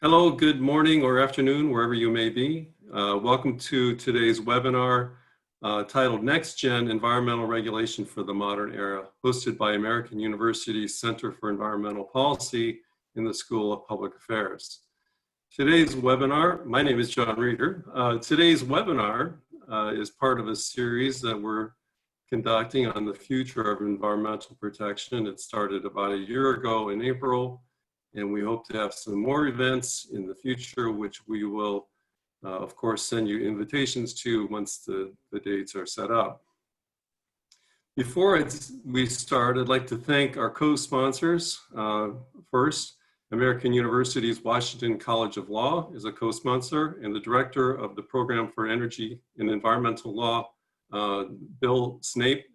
Hello, good morning or afternoon, wherever you may be. Welcome to today's webinar titled Next Gen Environmental Regulation for the Modern Era, hosted by American University's Center for Environmental Policy in the School of Public Affairs. Today's webinar, my name is John Reeder. Today's webinar is part of a series that we're conducting on the future of environmental protection. It started about a year ago in April. And we hope to have some more events in the future, which we will, of course, send you invitations to once the dates are set up. Before we start, I'd like to thank our co-sponsors. First, American University's Washington College of Law is a co-sponsor, and the director of the Program for Energy and Environmental Law, Bill Snape,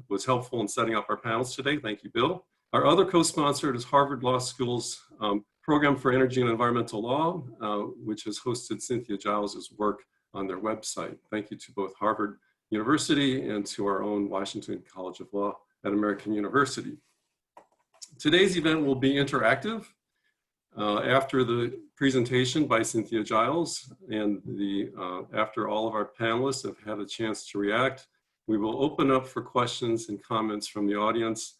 was helpful in setting up our panels today. Thank you, Bill. Our other co-sponsor is Harvard Law School's Program for Energy and Environmental Law, which has hosted Cynthia Giles' work on their website. Thank you to both Harvard University and to our own Washington College of Law at American University. Today's event will be interactive. After the presentation by Cynthia Giles and after all of our panelists have had a chance to react, we will open up for questions and comments from the audience.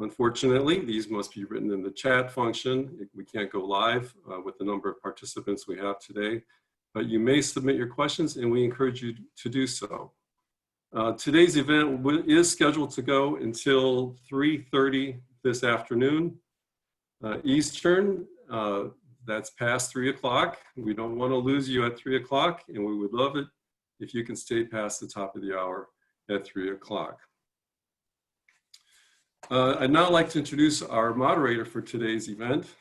Unfortunately, these must be written in the chat function. We can't go live with the number of participants we have today, but you may submit your questions and we encourage you to do so. Today's event is scheduled to go until 3:30 this afternoon Eastern. That's past 3 o'clock. We don't want to lose you at 3 o'clock, and we would love it if you can stay past the top of the hour at 3 o'clock. I'd now like to introduce our moderator for today's event,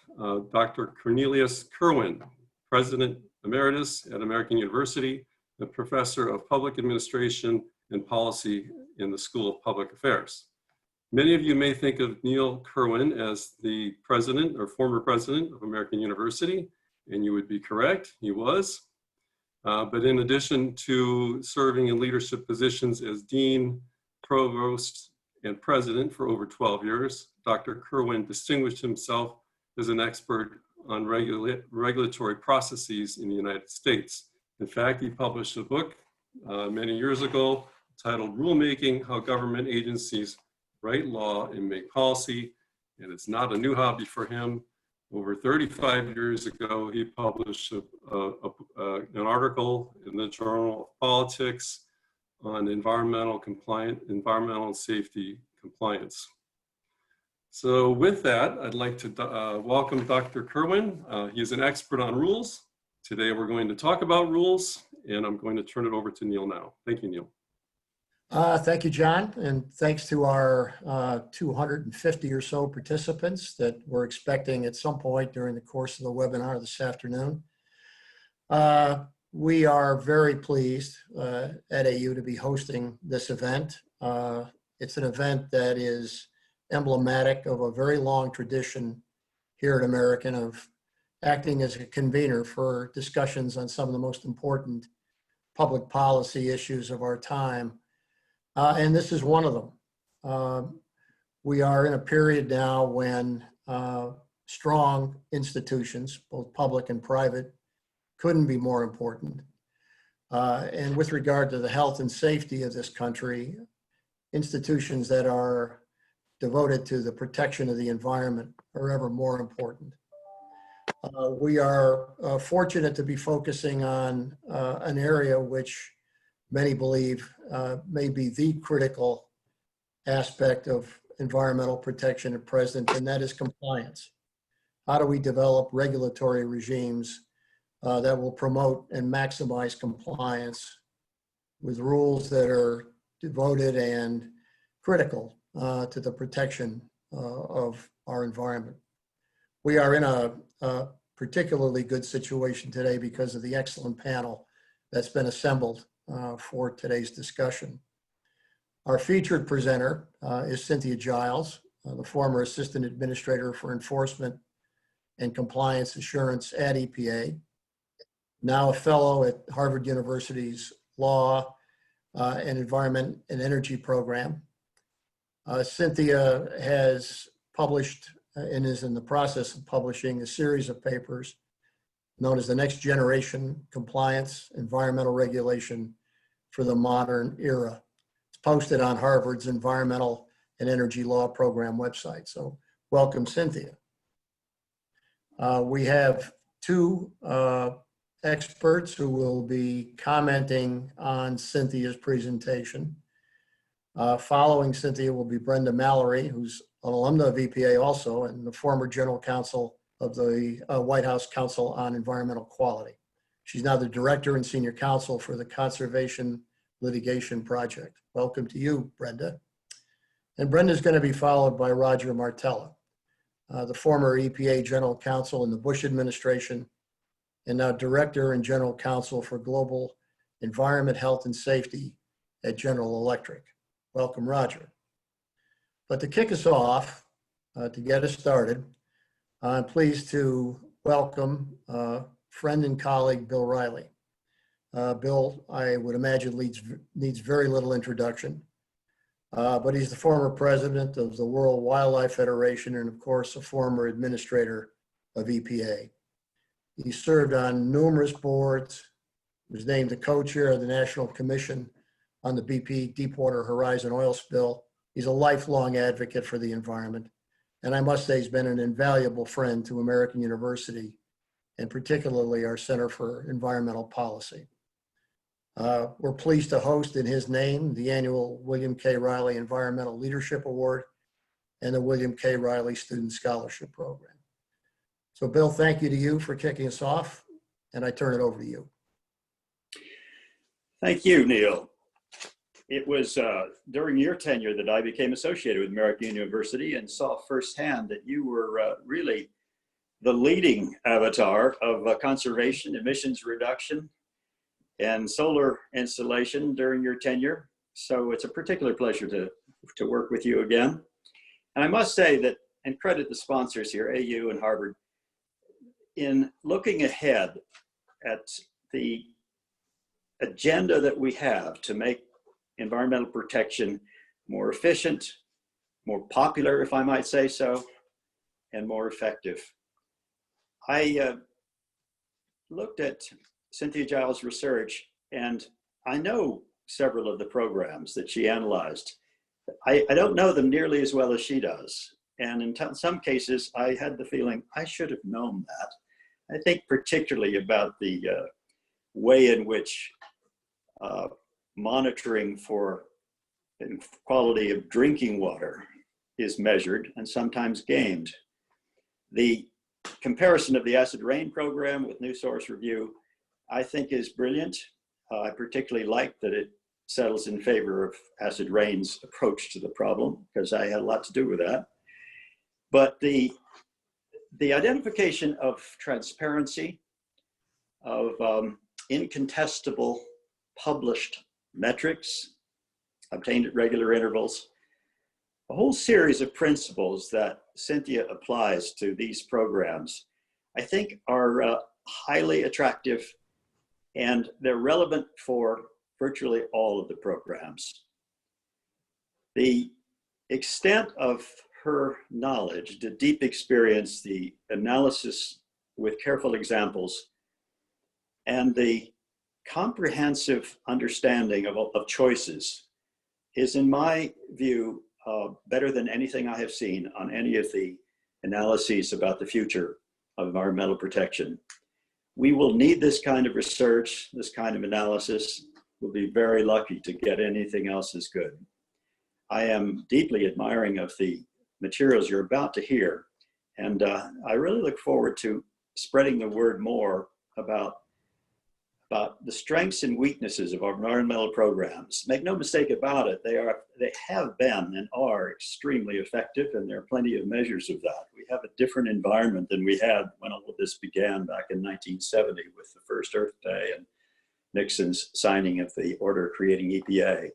Dr. Cornelius Kerwin, President Emeritus at American University, and Professor of Public Administration and Policy in the School of Public Affairs. Many of you may think of Neil Kerwin as the president or former president of American University, and you would be correct, he was. But in addition to serving in leadership positions as dean, provost, and president for over 12 years, Dr. Kerwin distinguished himself as an expert on regulatory processes in the United States. In fact, he published a book many years ago titled Rulemaking: How Government Agencies Write Law and Make Policy, and it's not a new hobby for him. Over 35 years ago, he published an article in the Journal of Politics on environmental and safety compliance. So with that, I'd like to welcome Dr. Kerwin. He is an expert on rules. Today we're going to talk about rules, and I'm going to turn it over to Neil now. Thank you, Neil. Thank you, John, and thanks to our 250 or so participants that we're expecting at some point during the course of the webinar this afternoon. We are very pleased at AU to be hosting this event. It's an event that is emblematic of a very long tradition here at American of acting as a convener for discussions on some of the most important public policy issues of our time. And this is one of them. We are in a period now when strong institutions, both public and private, couldn't be more important. And with regard to the health and safety of this country, institutions that are devoted to the protection of the environment are ever more important. We are fortunate to be focusing on an area which many believe may be the critical aspect of environmental protection at present, and that is compliance. How do we develop regulatory regimes that will promote and maximize compliance with rules that are devoted and critical to the protection of our environment? We are in a particularly good situation today because of the excellent panel that's been assembled for today's discussion. Our featured presenter is Cynthia Giles, the former Assistant Administrator for Enforcement and Compliance Assurance at EPA, now a fellow at Harvard University's Law and Environment and Energy program. Cynthia has published and is in the process of publishing a series of papers known as the Next Generation Compliance Environmental Regulation for the Modern Era. It's posted on Harvard's Environmental and Energy Law Program website. So welcome, Cynthia. We have two experts who will be commenting on Cynthia's presentation. Following Cynthia will be Brenda Mallory, who's an alumna of EPA also, and the former general counsel of the White House Council on Environmental Quality. She's now the director and senior counsel for the Conservation Litigation Project. Welcome to you, Brenda. And Brenda's going to be followed by Roger Martella, the former EPA general counsel in the Bush administration, and now director and general counsel for global environment, health, and safety at General Electric. Welcome, Roger. But to kick us off, to get us started, I'm pleased to welcome friend and colleague Bill Riley. Bill, I would imagine needs very little introduction, but he's the former president of the World Wildlife Federation and, of course, a former administrator of EPA. He served on numerous boards, was named the co-chair of the National Commission on the BP Deepwater Horizon oil spill. He's a lifelong advocate for the environment. And I must say he's been an invaluable friend to American University, and particularly our Center for Environmental Policy. We're pleased to host in his name the annual William K. Riley Environmental Leadership Award and the William K. Riley Student Scholarship Program. So Bill, thank you to you for kicking us off, and I turn it over to you. Thank you, Neil. It was during your tenure that I became associated with American University and saw firsthand that you were really the leading avatar of conservation, emissions reduction, and solar installation during your tenure. So it's a particular pleasure to work with you again. And I must say that, and credit the sponsors here, AU and Harvard, in looking ahead at the agenda that we have to make environmental protection more efficient, more popular, if I might say so, and more effective. I looked at Cynthia Giles' research, and I know several of the programs that she analyzed. I don't know them nearly as well as she does. And in some cases, I had the feeling I should have known that. I think particularly about the way in which monitoring for quality of drinking water is measured and sometimes gamed. The comparison of the acid rain program with New Source Review, I think, is brilliant. I particularly like that it settles in favor of acid rain's approach to the problem, because I had a lot to do with that. But the identification of transparency, of incontestable published metrics obtained at regular intervals, a whole series of principles that Cynthia applies to these programs, I think are highly attractive, and they're relevant for virtually all of the programs. The extent of her knowledge, the deep experience, the analysis with careful examples, and the comprehensive understanding of choices is, in my view, better than anything I have seen on any of the analyses about the future of environmental protection. We will need this kind of research, this kind of analysis. We'll be very lucky to get anything else as good. I am deeply admiring of the materials you're about to hear, and I really look forward to spreading the word more about the strengths and weaknesses of our environmental programs. Make no mistake about it, they have been and are extremely effective, and there are plenty of measures of that. We have a different environment than we had when all of this began back in 1970 with the first Earth Day and Nixon's signing of the order creating EPA.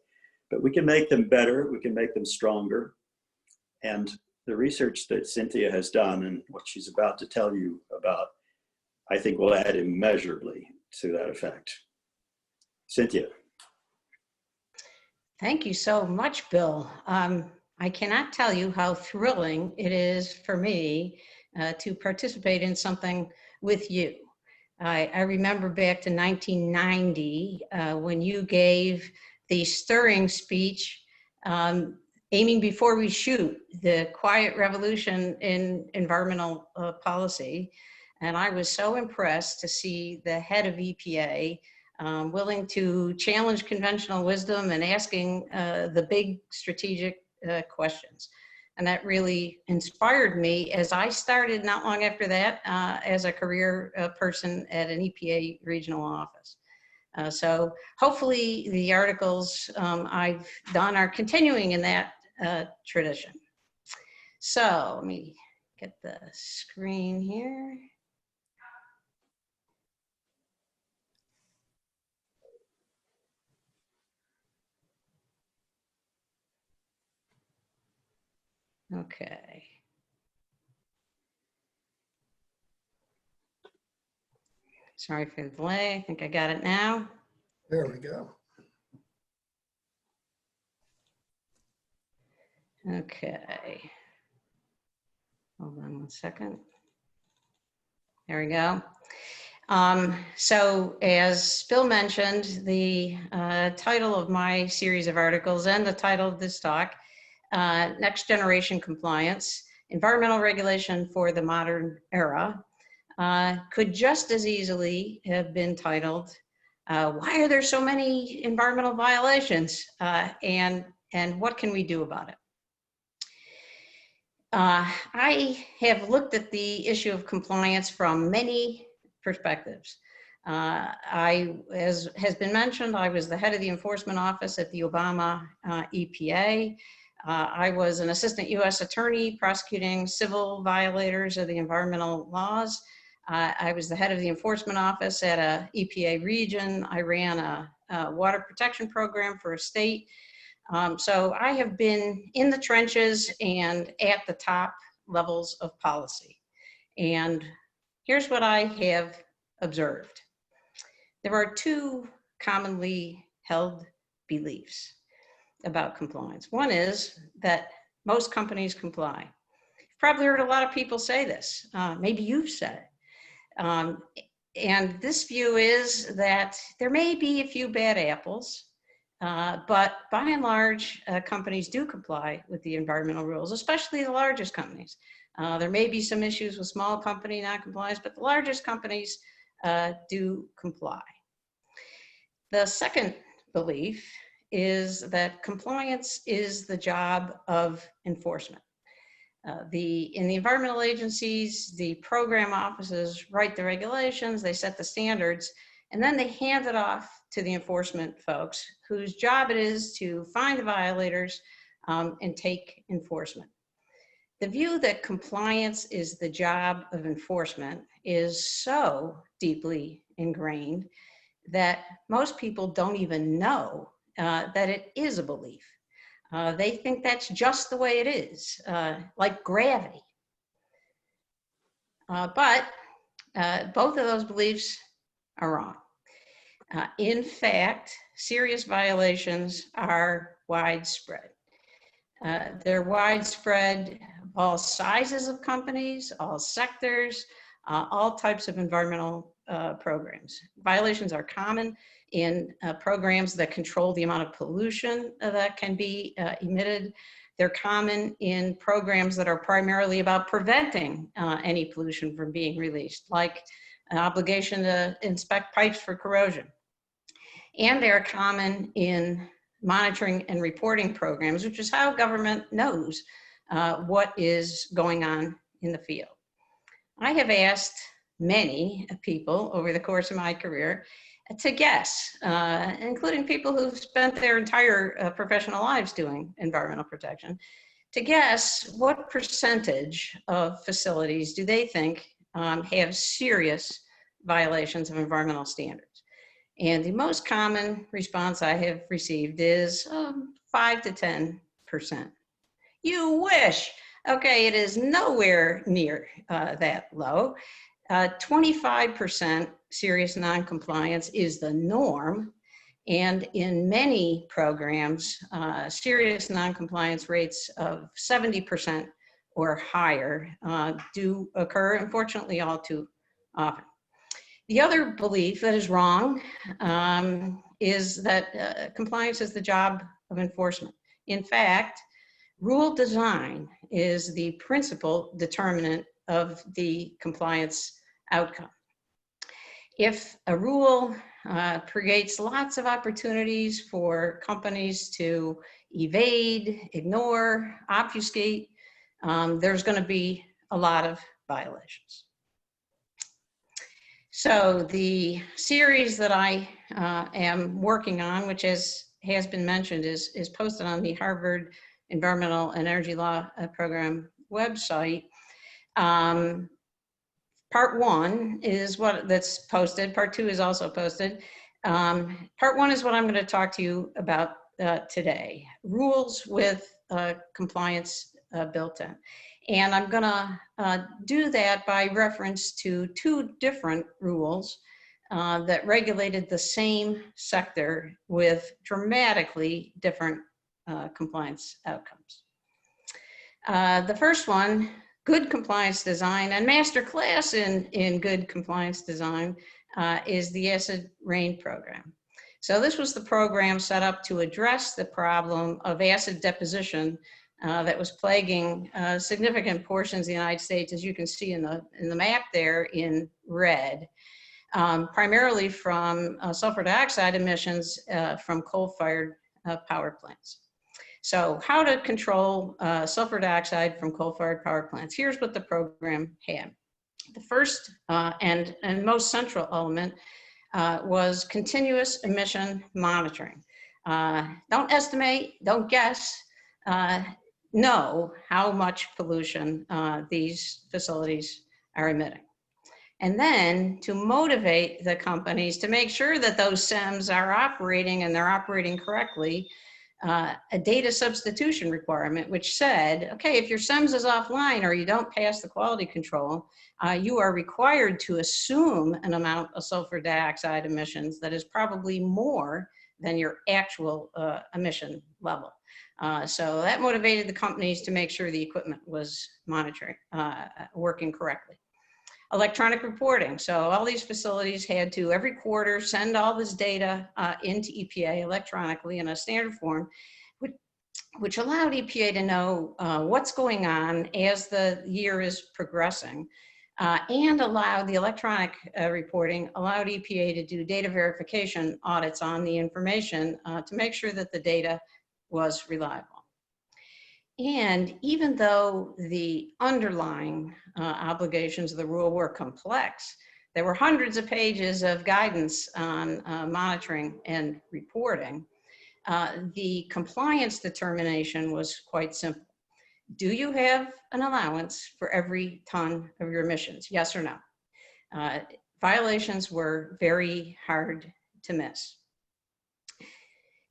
But we can make them better, we can make them stronger, and the research that Cynthia has done and what she's about to tell you about, I think, will add immeasurably to that effect. Cynthia. Thank you so much, Bill. I cannot tell you how thrilling it is for me to participate in something with you. I remember back to 1990 when you gave the stirring speech, aiming before we shoot, the quiet revolution in environmental policy. And I was so impressed to see the head of EPA willing to challenge conventional wisdom and asking the big strategic questions. And that really inspired me as I started not long after that as a career person at an EPA regional office. So hopefully the articles I've done are continuing in that tradition. So let me get the screen here. Okay. Sorry for the delay. I think I got it now. There we go. Okay. Hold on one second. There we go. So as Bill mentioned, the title of my series of articles and the title of this talk, Next Generation Compliance, Environmental Regulation for the Modern Era, could just as easily have been titled, Why Are There So Many Environmental Violations? And what can we do about it? I have looked at the issue of compliance from many perspectives. As has been mentioned, I was the head of the enforcement office at the Obama EPA. I was an assistant U.S. attorney prosecuting civil violators of the environmental laws. I was the head of the enforcement office at a EPA region. I ran a water protection program for a state. So I have been in the trenches and at the top levels of policy. And here's what I have observed. There are two commonly held beliefs about compliance. One is that most companies comply. You've probably heard a lot of people say this. Maybe you've said it. And this view is that there may be a few bad apples, but by and large, companies do comply with the environmental rules, especially the largest companies. There may be some issues with small company non-compliance, but the largest companies do comply. The second belief is that compliance is the job of enforcement. In the environmental agencies, the program offices write the regulations, they set the standards, and then they hand it off to the enforcement folks whose job it is to find the violators and take enforcement. The view that compliance is the job of enforcement is so deeply ingrained that most people don't even know that it is a belief. They think that's just the way it is, like gravity. But both of those beliefs are wrong. In fact, serious violations are widespread. They're widespread, all sizes of companies, all sectors, all types of environmental programs. Violations are common in programs that control the amount of pollution that can be emitted. They're common in programs that are primarily about preventing any pollution from being released, like an obligation to inspect pipes for corrosion. And they're common in monitoring and reporting programs, which is how government knows what is going on in the field. I have asked many people over the course of my career to guess, including people who've spent their entire professional lives doing environmental protection, to guess what percentage of facilities do they think have serious violations of environmental standards. And the most common response I have received is 5 to 10%. You wish. Okay, it is nowhere near that low. 25% serious non-compliance is the norm. And in many programs, serious non-compliance rates of 70% or higher do occur, unfortunately, all too often. The other belief that is wrong is that compliance is the job of enforcement. In fact, rule design is the principal determinant of the compliance outcome. If a rule creates lots of opportunities for companies to evade, ignore, obfuscate, there's going to be a lot of violations. So the series that I am working on, which has been mentioned, is posted on the Harvard Environmental and Energy Law Program website. Part 1 is that's posted. Part 2 is also posted. Part 1 is what I'm going to talk to you about today. Rules with compliance built in. And I'm going to do that by reference to 2 different rules that regulated the same sector with dramatically different compliance outcomes. The first one, good compliance design, and master class in good compliance design is the acid rain program. So this was the program set up to address the problem of acid deposition that was plaguing significant portions of the United States, as you can see in the map there in red, primarily from sulfur dioxide emissions from coal-fired power plants. So how to control sulfur dioxide from coal-fired power plants. Here's what the program had. The first and most central element was continuous emission monitoring. Don't estimate, don't guess, know how much pollution these facilities are emitting. And then to motivate the companies to make sure that those SEMs are operating and they're operating correctly, a data substitution requirement, which said, okay, if your SEMS is offline or you don't pass the quality control, you are required to assume an amount of sulfur dioxide emissions that is probably more than your actual emission level. So that motivated the companies to make sure the equipment was monitoring, working correctly. Electronic reporting. So all these facilities had to every quarter send all this data into EPA electronically in a standard form, which allowed EPA to know what's going on as the year is progressing, and allowed the electronic reporting, allowed EPA to do data verification audits on the information to make sure that the data was reliable. And even though the underlying obligations of the rule were complex, there were hundreds of pages of guidance on monitoring and reporting. The compliance determination was quite simple. Do you have an allowance for every ton of your emissions? Yes or no? Violations were very hard to miss.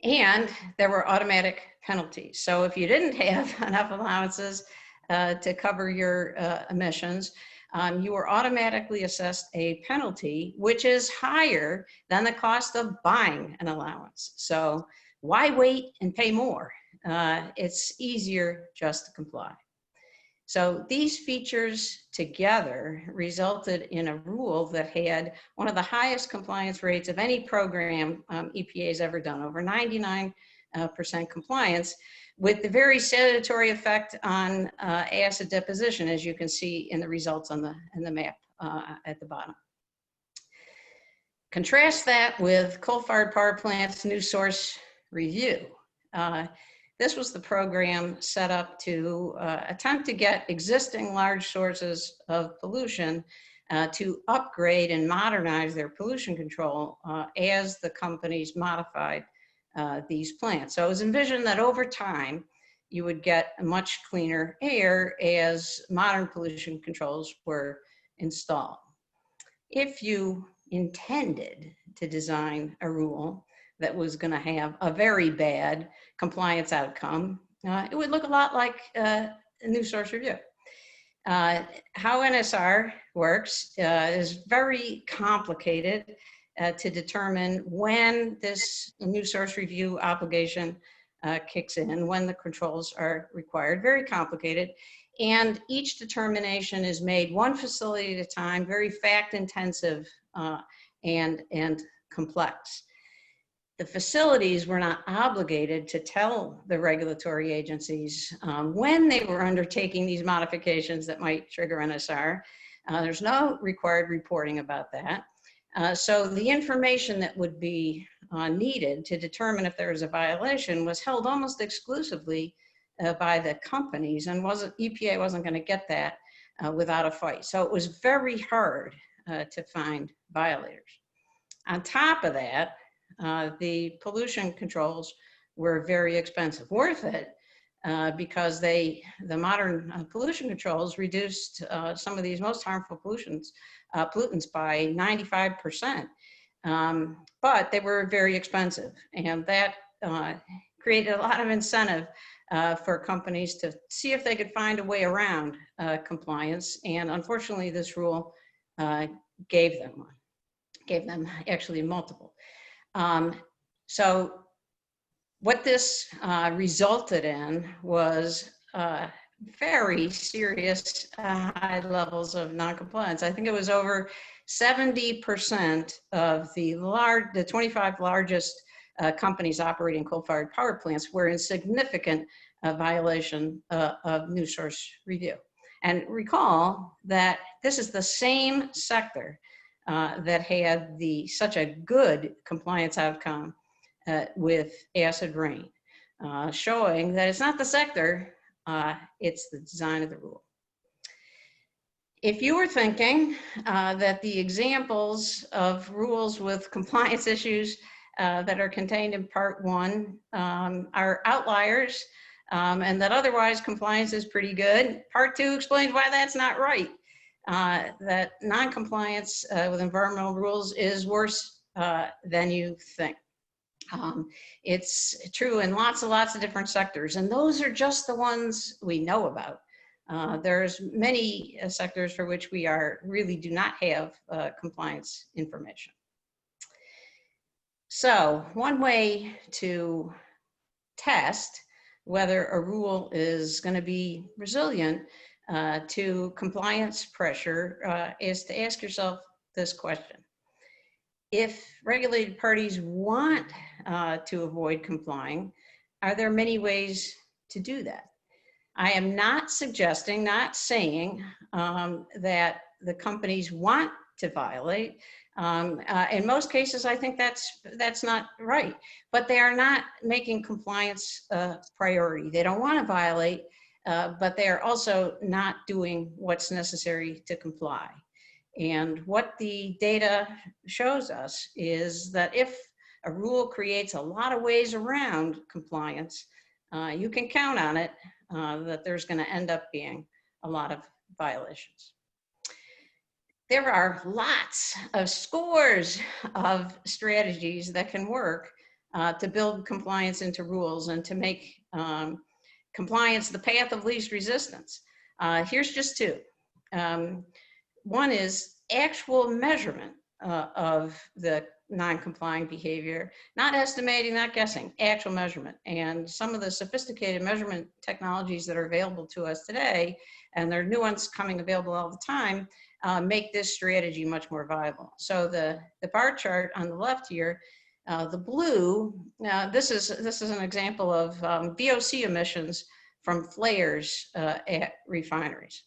And there were automatic penalties. So if you didn't have enough allowances to cover your emissions, you were automatically assessed a penalty, which is higher than the cost of buying an allowance. So why wait and pay more? It's easier just to comply. So these features together resulted in a rule that had one of the highest compliance rates of any program EPA has ever done, over 99% compliance, with the very salutary effect on acid deposition, as you can see in the results on the map at the bottom. Contrast that with coal-fired power plants' new source review. This was the program set up to attempt to get existing large sources of pollution to upgrade and modernize their pollution control as the companies modified these plants. So it was envisioned that over time, you would get a much cleaner air as modern pollution controls were installed. If you intended to design a rule that was going to have a very bad compliance outcome, it would look a lot like a new source review. How NSR works is very complicated to determine when this new source review obligation kicks in, when the controls are required, very complicated. And each determination is made one facility at a time, very fact intensive and complex. The facilities were not obligated to tell the regulatory agencies when they were undertaking these modifications that might trigger NSR. There's no required reporting about that. So the information that would be needed to determine if there was a violation was held almost exclusively by the companies, and EPA wasn't going to get that without a fight. So it was very hard to find violators. On top of that, the pollution controls were very expensive. Worth it because the modern pollution controls reduced some of these most harmful pollutants by 95%. But they were very expensive, and that created a lot of incentive for companies to see if they could find a way around compliance. And unfortunately, this rule gave them one, gave them actually multiple. So what this resulted in was very serious high levels of noncompliance. I think it was over 70% of the 25 largest companies operating coal-fired power plants were in significant violation of new source review. And recall that this is the same sector that had such a good compliance outcome with acid rain, showing that it's not the sector, it's the design of the rule. If you were thinking that the examples of rules with compliance issues that are contained in Part 1 are outliers, and that otherwise compliance is pretty good, Part 2 explains why that's not right. That non-compliance with environmental rules is worse than you think. It's true in lots and lots of different sectors, and those are just the ones we know about. There's many sectors for which we really do not have compliance information. So one way to test whether a rule is going to be resilient to compliance pressure is to ask yourself this question. If regulated parties want to avoid complying, are there many ways to do that? I am not suggesting, not saying that the companies want to violate. In most cases, I think that's not right, but they are not making compliance a priority. They don't want to violate, but they are also not doing what's necessary to comply. And what the data shows us is that if a rule creates a lot of ways around compliance, you can count on it that there's going to end up being a lot of violations. There are lots of scores of strategies that can work to build compliance into rules and to make compliance the path of least resistance. Here's just two. One is actual measurement of the non-complying behavior, not estimating, not guessing, actual measurement. And some of the sophisticated measurement technologies that are available to us today, and there are new ones coming available all the time, make this strategy much more viable. So the bar chart on the left here, the blue, this is an example of VOC emissions from flares at refineries.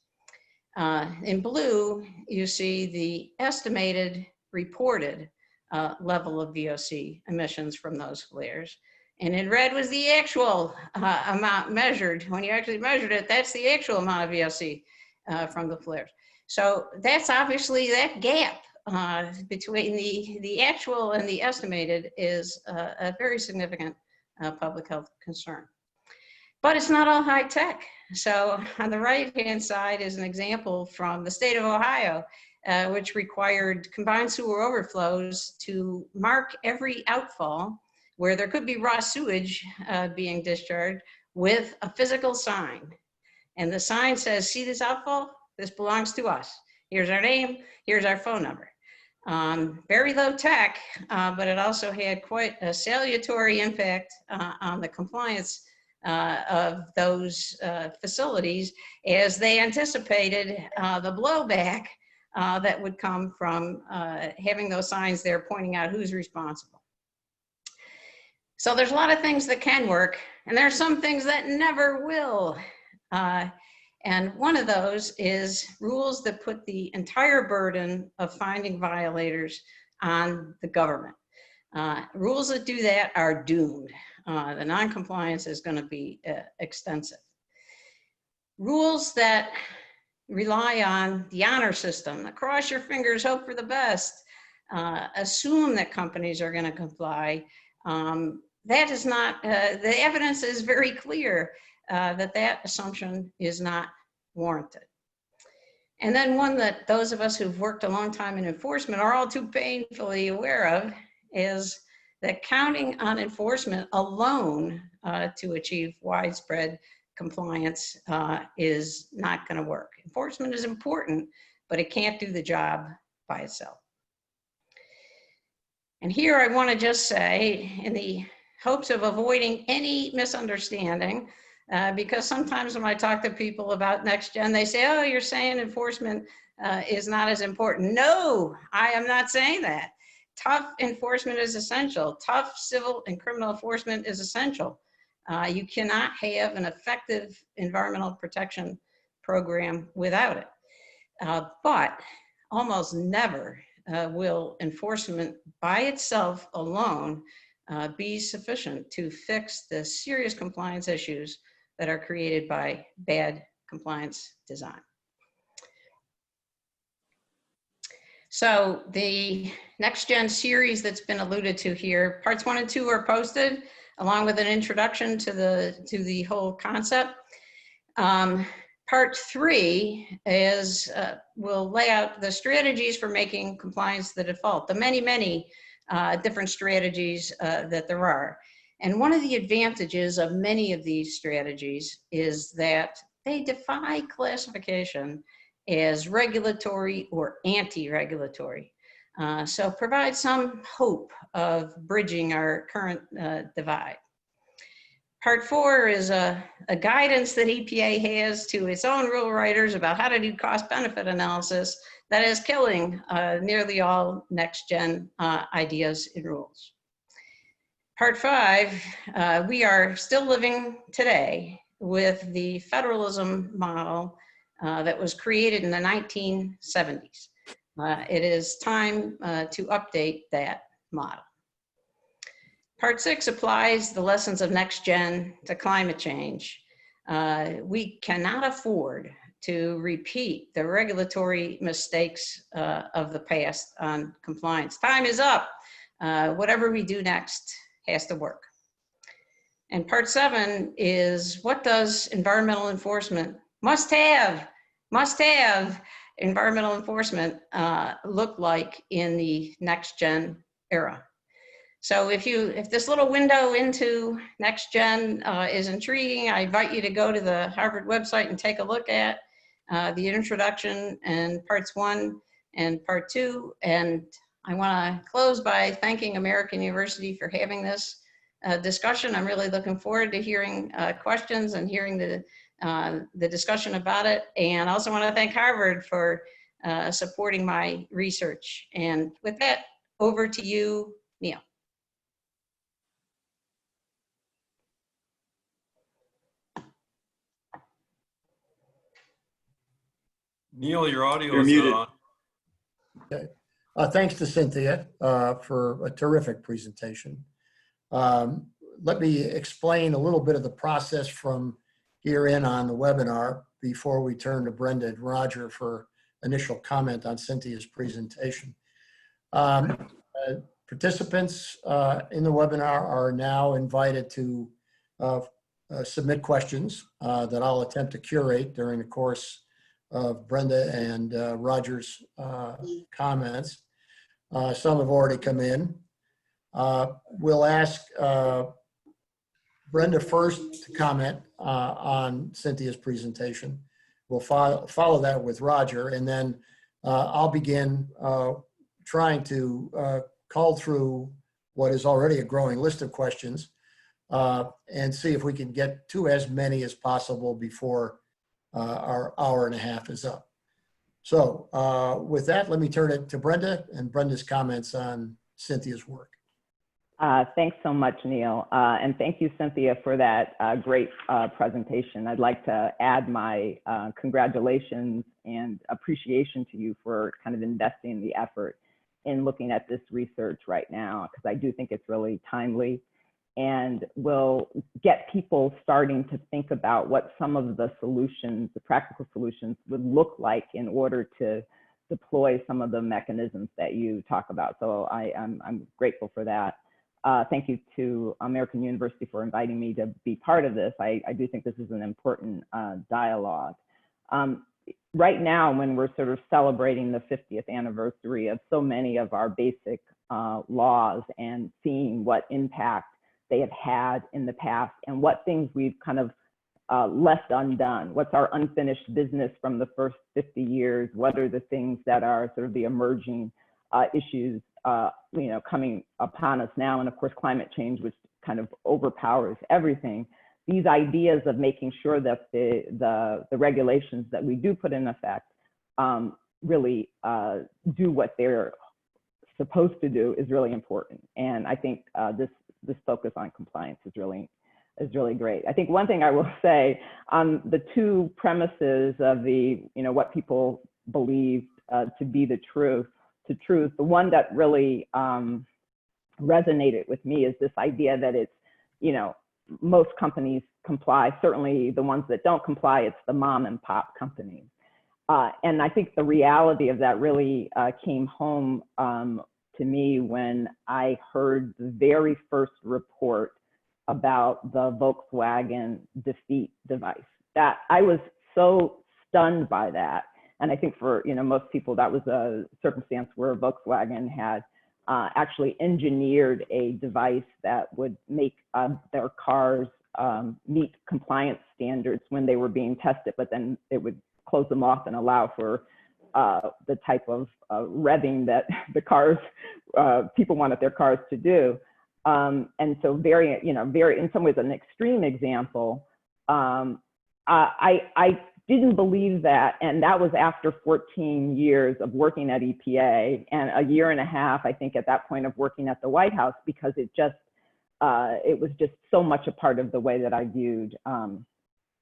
In blue, you see the estimated reported level of VOC emissions from those flares. And in red was the actual amount measured. When you actually measured it, that's the actual amount of VOC from the flares. So that's obviously that gap between the actual and the estimated is a very significant public health concern. But it's not all high tech. So on the right-hand side is an example from the state of Ohio, which required combined sewer overflows to mark every outfall where there could be raw sewage being discharged with a physical sign. And the sign says, see this outfall? This belongs to us. Here's our name, here's our phone number. Very low tech, but it also had quite a salutary impact on the compliance of those facilities, as they anticipated the blowback that would come from having those signs there pointing out who's responsible. So there's a lot of things that can work, and there's some things that never will. And one of those is rules that put the entire burden of finding violators on the government. Rules that do that are doomed. The non-compliance is going to be extensive. Rules that rely on the honor system, cross your fingers, hope for the best, assume that companies are going to comply. That is not, the evidence is very clear that assumption is not warranted. And then one that those of us who've worked a long time in enforcement are all too painfully aware of is that counting on enforcement alone to achieve widespread compliance is not going to work. Enforcement is important, but it can't do the job by itself. And here I want to just say, in the hopes of avoiding any misunderstanding, because sometimes when I talk to people about Next Gen, they say, oh, you're saying enforcement is not as important. No, I am not saying that. Tough enforcement is essential. Tough civil and criminal enforcement is essential. You cannot have an effective environmental protection program without it. But almost never will enforcement by itself alone be sufficient to fix the serious compliance issues that are created by bad compliance design. So the Next Gen series that's been alluded to here, parts 1 and 2 are posted along with an introduction to the whole concept. Part 3 is will lay out the strategies for making compliance the default, the many different strategies that there are. And one of the advantages of many of these strategies is that they defy classification as regulatory or anti-regulatory. So provide some hope of bridging our current divide. Part 4 is a guidance that EPA has to its own rule writers about how to do cost-benefit analysis that is killing nearly all next-gen ideas and rules. Part 5, we are still living today with the federalism model that was created in the 1970s. It is time to update that model. Part 6 applies the lessons of Next Gen to climate change. We cannot afford to repeat the regulatory mistakes of the past on compliance. Time is up. Whatever we do next has to work. And part 7 is, what does environmental enforcement must have environmental enforcement look like in the Next Gen era? So if this little window into Next Gen is intriguing, I invite you to go to the Harvard website and take a look at the introduction and parts 1 and part 2. And I want to close by thanking American University for having this discussion. I'm really looking forward to hearing questions and hearing the discussion about it. And I also want to thank Harvard for supporting my research. And with that, over to you, Neil. Neil, your audio You're is muted. on. Okay. Thanks to Cynthia for a terrific presentation. Let me explain a little bit of the process from here in on the webinar before we turn to Brenda and Roger for initial comment on Cynthia's presentation. Participants in the webinar are now invited to submit questions that I'll attempt to curate during the course of Brenda and Roger's comments. Some have already come in. We'll ask Brenda first to comment on Cynthia's presentation. We'll follow that with Roger, and then I'll begin trying to cull through what is already a growing list of questions and see if we can get to as many as possible before our hour and a half is up. So with that, let me turn it to Brenda and Brenda's comments on Cynthia's work. Thanks so much, Neil. And thank you, Cynthia, for that great presentation. I'd like to add my congratulations and appreciation to you for kind of investing the effort in looking at this research right now, because I do think it's really timely and will get people starting to think about what some of the solutions, the practical solutions, would look like in order to deploy some of the mechanisms that you talk about. So I'm grateful for that. Thank you to American University for inviting me to be part of this. I do think this is an important dialogue. Right now, when we're sort of celebrating the 50th anniversary of so many of our basic laws and seeing what impact they have had in the past and what things we've kind of left undone, what's our unfinished business from the first 50 years, what are the things that are sort of the emerging issues coming upon us now, and of course climate change, which kind of overpowers everything. These ideas of making sure that the regulations that we do put in effect really do what they're supposed to do is really important. And I think this focus on compliance is really great. I think one thing I will say on the two premises of what people believe to be the truth, the one that really resonated with me is this idea that it's, most companies comply. Certainly the ones that don't comply, it's the mom and pop companies. And I think the reality of that really came home to me when I heard the very first report about the Volkswagen defeat device. That I was so stunned by that. And I think for most people, that was a circumstance where Volkswagen had actually engineered a device that would make their cars meet compliance standards when they were being tested, but then it would close them off and allow for the type of revving that the cars, people wanted their cars to do. And so very, in some ways an extreme example. I didn't believe that, and that was after 14 years of working at EPA and a year and a half, I think, at that point of working at the White House, because it was just so much a part of the way that I viewed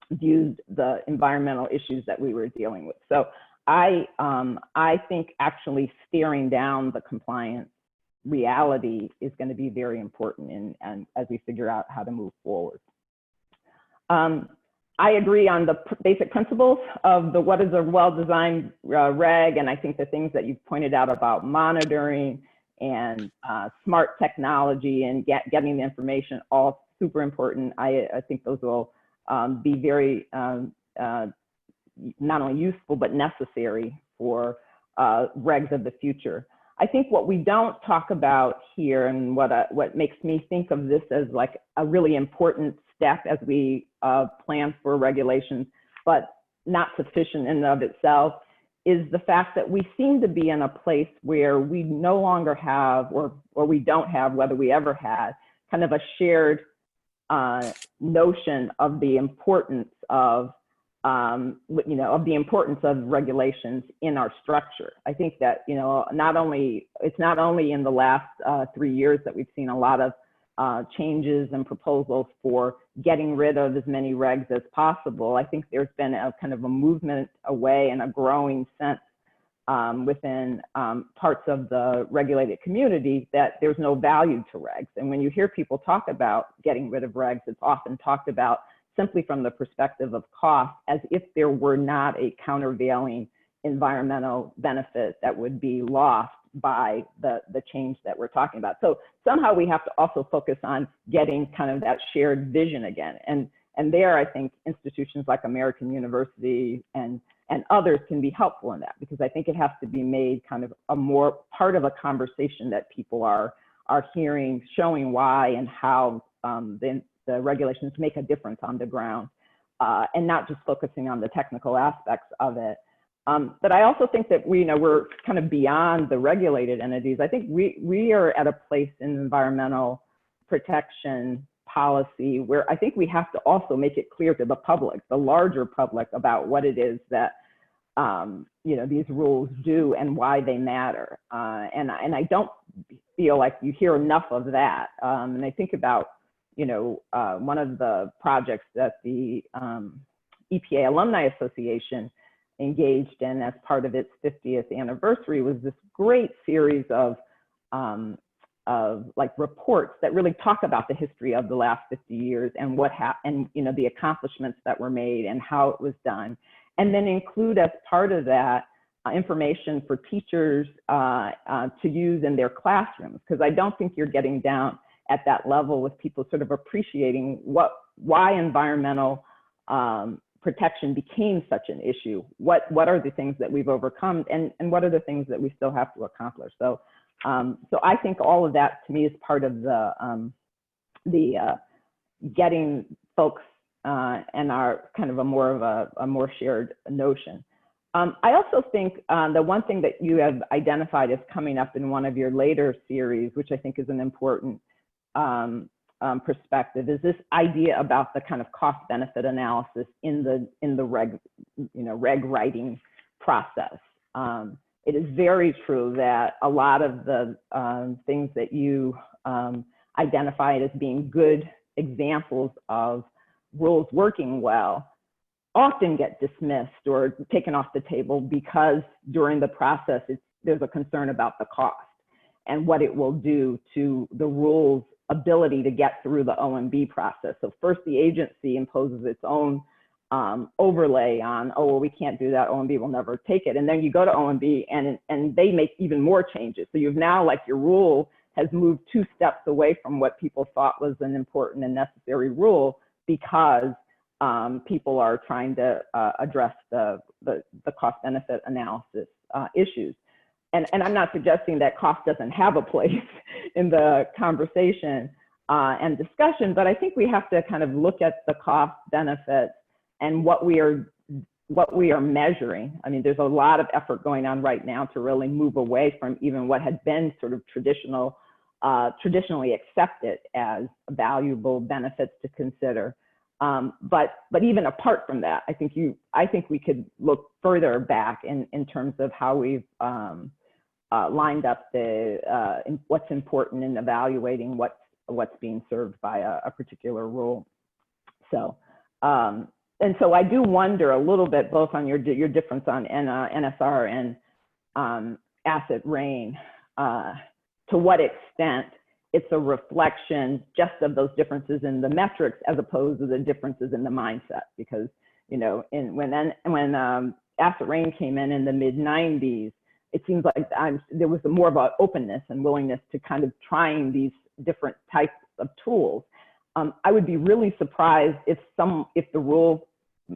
the environmental issues that we were dealing with. So I think actually staring down the compliance reality is going to be very important and as we figure out how to move forward. I agree on the basic principles of what is a well-designed reg, and I think the things that you've pointed out about monitoring and smart technology and getting the information, all super important. I think those will be very not only useful but necessary for regs of the future. I think what we don't talk about here, and what makes me think of this as like a really important step as we plan for regulations, but not sufficient in and of itself, is the fact that we seem to be in a place where we no longer have, or we don't have, whether we ever had, kind of a shared notion of the importance of the importance of regulations in our structure. I think that, it's not only in the last 3 years that we've seen a lot of changes and proposals for getting rid of as many regs as possible. I think there's been a kind of a movement away and a growing sense within parts of the regulated community that there's no value to regs. And when you hear people talk about getting rid of regs, it's often talked about simply from the perspective of cost, as if there were not a countervailing environmental benefit that would be lost by the change that we're talking about. So somehow we have to also focus on getting kind of that shared vision again. And there, I think institutions like American University and others can be helpful in that, because I think it has to be made kind of a more part of a conversation that people are hearing, showing why and how the regulations make a difference on the ground, and not just focusing on the technical aspects of it. But I also think that we're kind of beyond the regulated entities. I think we are at a place in environmental protection policy where I think we have to also make it clear to the public, the larger public, about what it is that these rules do and why they matter. And I don't feel like you hear enough of that. And I think about, one of the projects that the EPA Alumni Association engaged in as part of its 50th anniversary was this great series of like reports that really talk about the history of the last 50 years and what happened, the accomplishments that were made and how it was done. And then include as part of that information for teachers to use in their classrooms, because I don't think you're getting down at that level with people sort of appreciating why environmental protection became such an issue. What are the things that we've overcome, and what are the things that we still have to accomplish? So I think all of that to me is part of the getting folks and our kind of a more shared notion. I also think the one thing that you have identified as coming up in one of your later series, which I think is an important perspective, is this idea about the kind of cost benefit analysis in the reg writing process. It is very true that a lot of the things that you identified as being good examples of rules working well often get dismissed or taken off the table because during the process there's a concern about the cost and what it will do to the rule's ability to get through the OMB process. So first the agency imposes its own overlay on, oh, well, we can't do that, OMB will never take it. And then you go to OMB and they make even more changes. So you've now, like, your rule has moved 2 steps away from what people thought was an important and necessary rule because people are trying to address the cost benefit analysis issues. And I'm not suggesting that cost doesn't have a place in the conversation and discussion, but I think we have to kind of look at the cost benefits and what we are measuring. I mean, there's a lot of effort going on right now to really move away from even what had been sort of traditionally accepted as valuable benefits to consider. But even apart from that, I think we could look further back in terms of how we've lined up what's important in evaluating what's being served by a particular rule. So and so I do wonder a little bit both on your difference on NSR and asset rain, to what extent it's a reflection just of those differences in the metrics as opposed to the differences in the mindset. Because, when asset rain came in the mid-90s, it seems like there was more of an openness and willingness to kind of trying these different types of tools. I would be really surprised if the rule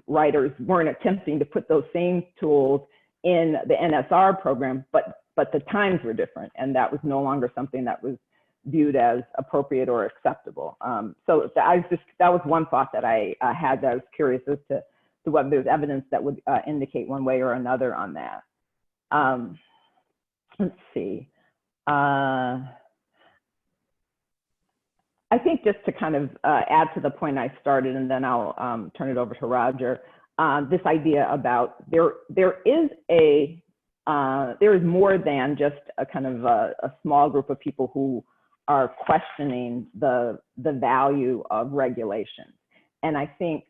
writers weren't attempting to put those same tools in the NSR program, but the times were different, and that was no longer something that was viewed as appropriate or acceptable. So that was one thought that I had, that I was curious as to whether there's evidence that would indicate one way or another on that. Let's see. I think just to kind of add to the point I started, and then I'll turn it over to Roger, this idea about there is more than just a kind of a small group of people who are questioning the value of regulation. And I think,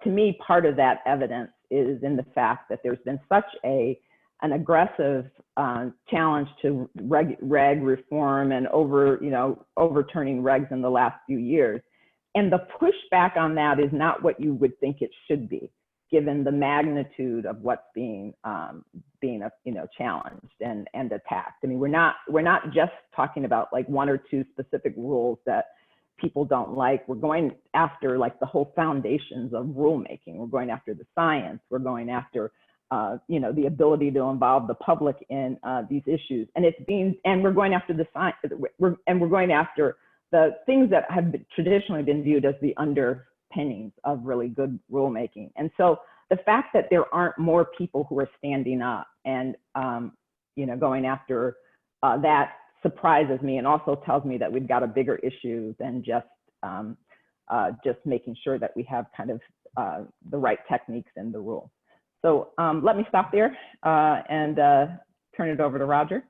to me, part of that evidence is in the fact that there's been such an aggressive challenge to reg reform and overturning regs in the last few years. And the pushback on that is not what you would think it should be, given the magnitude of what's being challenged and attacked. I mean, we're not just talking about like 1 or 2 specific rules that people don't like. We're going after like the whole foundations of rulemaking. We're going after the science. We're going after the ability to involve the public in these issues, and we're going after the science. We're going after the things that have traditionally been viewed as the underpinnings of really good rulemaking. And so the fact that there aren't more people who are standing up and going after that surprises me, and also tells me that we've got a bigger issue than just just making sure that we have kind of the right techniques in the rule. So let me stop there and turn it over to Roger.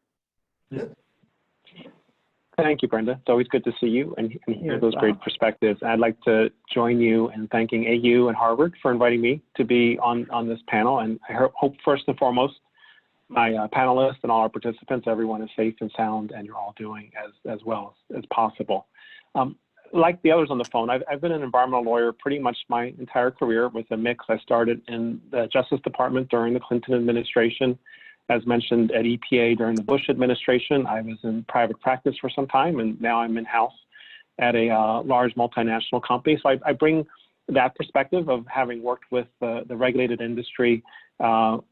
Thank you, Brenda. It's always good to see you and hear those great perspectives. I'd like to join you in thanking AU and Harvard for inviting me to be on this panel. And I hope first and foremost, my panelists and all our participants, everyone is safe and sound, and you're all doing as well as possible. Like the others on the phone, I've been an environmental lawyer pretty much my entire career with a mix. I started in the Justice Department during the Clinton administration. As mentioned at EPA during the Bush administration, I was in private practice for some time, and now I'm in-house at a large multinational company. So I bring that perspective of having worked with the regulated industry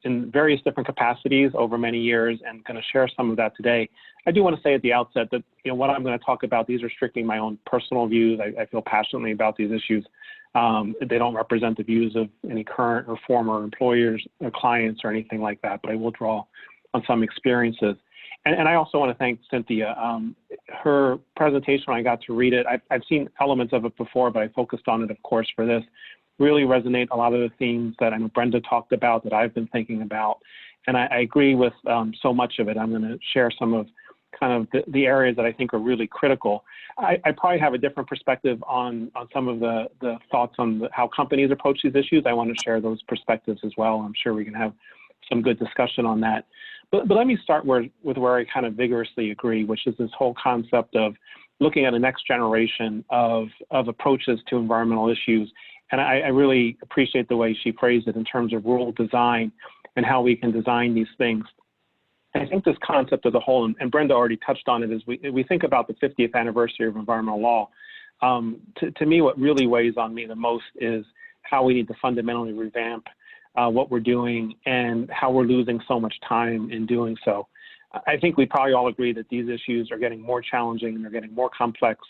in various different capacities over many years, and going to share some of that today. I do want to say at the outset that what I'm going to talk about, these are strictly my own personal views. I feel passionately about these issues. They don't represent the views of any current or former employers or clients or anything like that, but I will draw on some experiences. And I also want to thank Cynthia. Her presentation, when I got to read it, I've seen elements of it before, but I focused on it, of course, for this. Really resonate a lot of the themes that I know Brenda talked about, that I've been thinking about. And I agree with so much of it. I'm going to share some of kind of the areas that I think are really critical. I probably have a different perspective on some of the thoughts on how companies approach these issues. I want to share those perspectives as well. I'm sure we can have some good discussion on that. But let me start with where I kind of vigorously agree, which is this whole concept of looking at a next generation of approaches to environmental issues. And I really appreciate the way she phrased it in terms of rule design and how we can design these things. I think this concept as a whole, and Brenda already touched on it, as we think about the 50th anniversary of environmental law, to me, what really weighs on me the most is how we need to fundamentally revamp what we're doing and how we're losing so much time in doing so. I think we probably all agree that these issues are getting more challenging, they're getting more complex,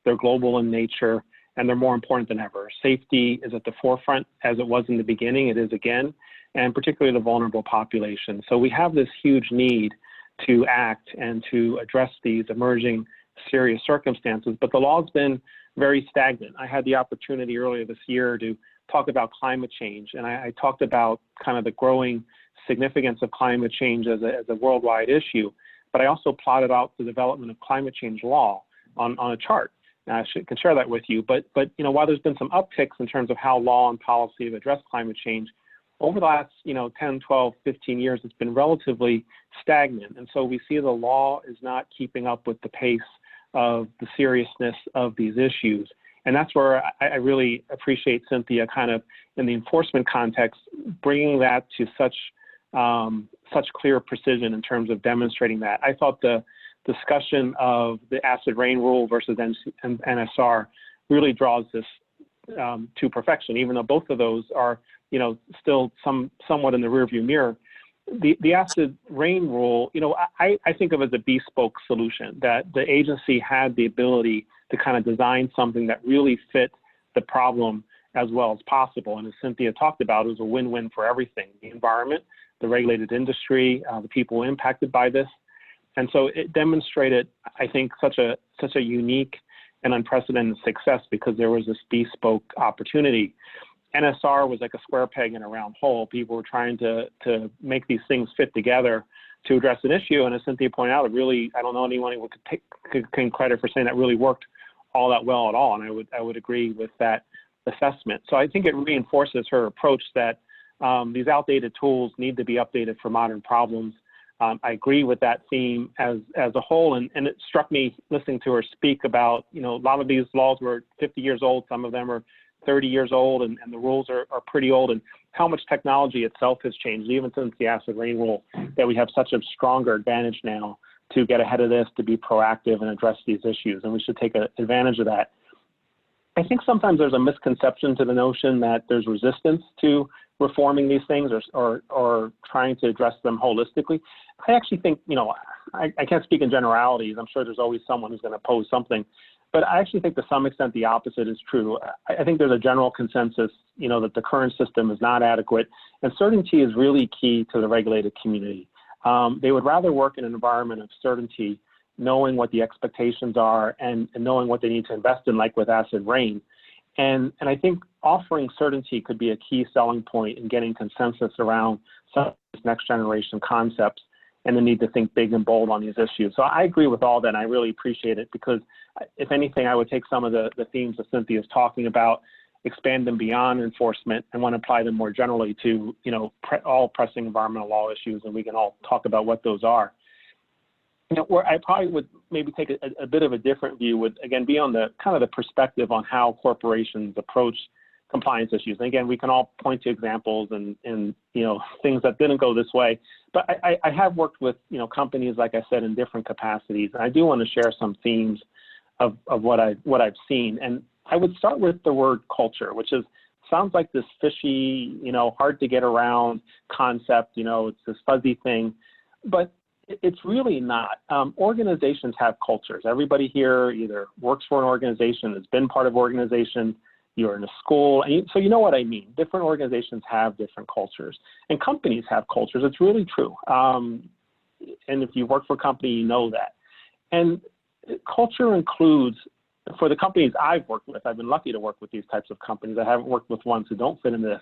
they're global in nature, and they're more important than ever. Safety is at the forefront, as it was in the beginning, it is again, and particularly the vulnerable population. So we have this huge need to act and to address these emerging serious circumstances, but the law's been very stagnant. I had the opportunity earlier this year to talk about climate change, and I talked about kind of the growing significance of climate change as a worldwide issue, but I also plotted out the development of climate change law on a chart. And I can share that with you, but while there's been some upticks in terms of how law and policy have addressed climate change, over the last 10, 12, 15 years, it's been relatively stagnant. And so we see the law is not keeping up with the pace of the seriousness of these issues. And that's where I really appreciate Cynthia kind of in the enforcement context, bringing that to such clear precision in terms of demonstrating that. I thought the discussion of the acid rain rule versus NSR really draws this to perfection, even though both of those are still somewhat in the rearview mirror. The acid rain rule, I think of as a bespoke solution, that the agency had the ability to kind of design something that really fit the problem as well as possible. And as Cynthia talked about, it was a win-win for everything: the environment, the regulated industry, the people impacted by this. And so it demonstrated, I think, such a unique and unprecedented success because there was this bespoke opportunity. NSR was like a square peg in a round hole. People were trying to make these things fit together to address an issue. And as Cynthia pointed out, it really, I don't know anyone who could claim credit for saying that really worked all that well at all. And I would agree with that assessment. So I think it reinforces her approach that these outdated tools need to be updated for modern problems. I agree with that theme as a whole. And it struck me listening to her speak about, a lot of these laws were 50 years old. Some of them are 30 years old, and the rules are pretty old, and how much technology itself has changed, even since the acid rain rule, that we have such a stronger advantage now to get ahead of this, to be proactive and address these issues, and we should take advantage of that. I think sometimes there's a misconception to the notion that there's resistance to reforming these things or trying to address them holistically. I actually think, I can't speak in generalities. I'm sure there's always someone who's going to oppose something. But I actually think to some extent the opposite is true. I think there's a general consensus, that the current system is not adequate, and certainty is really key to the regulated community. They would rather work in an environment of certainty, knowing what the expectations are and knowing what they need to invest in, like with acid rain. And I think offering certainty could be a key selling point in getting consensus around some of these next generation concepts and the need to think big and bold on these issues. So I agree with all that, and I really appreciate it, because if anything, I would take some of the themes that Cynthia is talking about, expand them beyond enforcement, and want to apply them more generally to, you know, all pressing environmental law issues, and we can all talk about what those are. You know, where I probably would maybe take a bit of a different view would, again, be on the kind of the perspective on how corporations approach compliance issues. And again, we can all point to examples and you know, things that didn't go this way. But I have worked with, you know, companies, like I said, in different capacities. And I do want to share some themes of what I've seen. And I would start with the word culture, which sounds like this fishy, you know, hard to get around concept. You know, it's this fuzzy thing, but it's really not. Organizations have cultures. Everybody here either works for an organization, has been part of an organization, you're in a school, and so you know what I mean. Different organizations have different cultures, and companies have cultures. It's really true. And if you work for a company, you know that. And culture includes, for the companies I've worked with, I've been lucky to work with these types of companies. I haven't worked with ones who don't fit into this.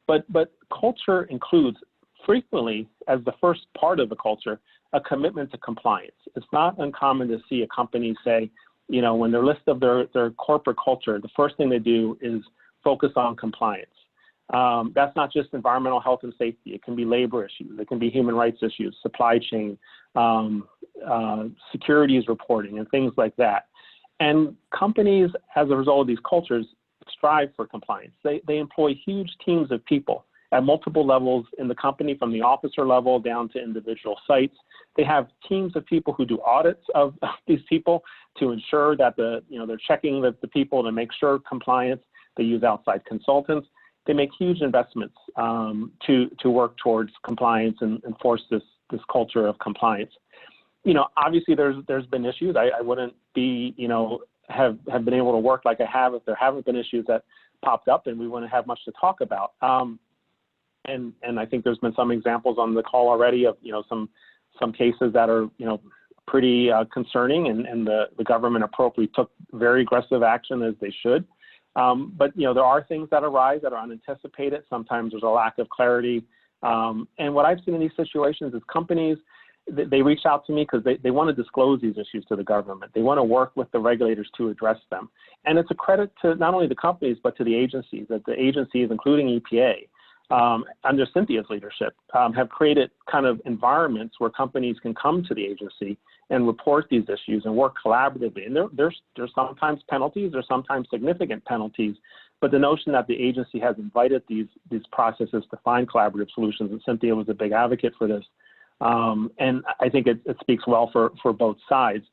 But culture includes, frequently, as the first part of the culture, a commitment to compliance. It's not uncommon to see a company say, you know, when their list of their corporate culture, the first thing they do is focus on compliance. That's not just environmental health and safety. It can be labor issues. It can be human rights issues, supply chain, securities reporting, and things like that. And companies, as a result of these cultures, strive for compliance. They employ huge teams of people at multiple levels in the company, from the officer level down to individual sites. They have teams of people who do audits of these people to ensure that they're checking the people to make sure compliance. They use outside consultants. They make huge investments to work towards compliance and enforce this culture of compliance. You know, obviously there's been issues. I wouldn't be, you know, have been able to work like I have if there haven't been issues that popped up, and we wouldn't have much to talk about. And I think there's been some examples on the call already of, you know, some cases that are, you know, pretty concerning, and the government appropriately took very aggressive action, as they should. But, you know, there are things that arise that are unanticipated. Sometimes there's a lack of clarity. And what I've seen in these situations is companies, they reach out to me because they want to disclose these issues to the government. They want to work with the regulators to address them. And it's a credit to not only the companies, but to the agencies, that the agencies, including EPA, under Cynthia's leadership, have created kind of environments where companies can come to the agency and report these issues and work collaboratively. And there's sometimes penalties, there's sometimes significant penalties, but the notion that the agency has invited these processes to find collaborative solutions, and Cynthia was a big advocate for this. And I think it speaks well for both sides.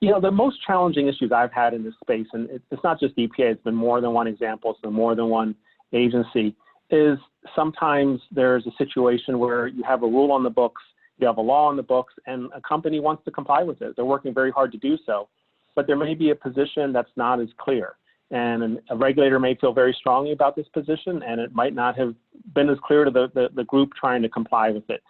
You know, the most challenging issues I've had in this space, and it's not just EPA, it's been more than one example, it's been more than one agency, is sometimes there's a situation where you have a rule on the books, you have a law on the books, and a company wants to comply with it. They're working very hard to do so, but there may be a position that's not as clear. And a regulator may feel very strongly about this position, and it might not have been as clear to the group trying to comply with it.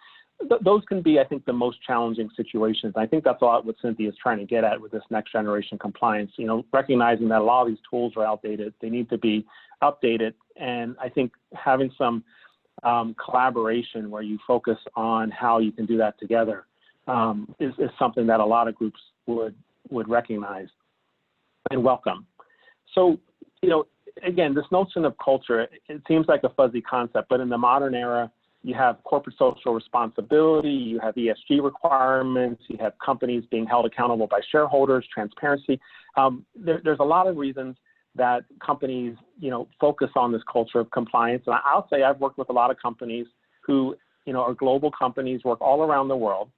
Those can be, I think, the most challenging situations. I think that's a lot what Cynthia is trying to get at with this next generation compliance, you know, recognizing that a lot of these tools are outdated. They need to be updated. And I think having some collaboration where you focus on how you can do that together is something that a lot of groups would recognize and welcome. So, you know, again, this notion of culture, it seems like a fuzzy concept, but in the modern era, you have corporate social responsibility, you have ESG requirements, you have companies being held accountable by shareholders, transparency. There's a lot of reasons that companies, you know, focus on this culture of compliance. And I'll say I've worked with a lot of companies who, you know, are global companies, work all around the world,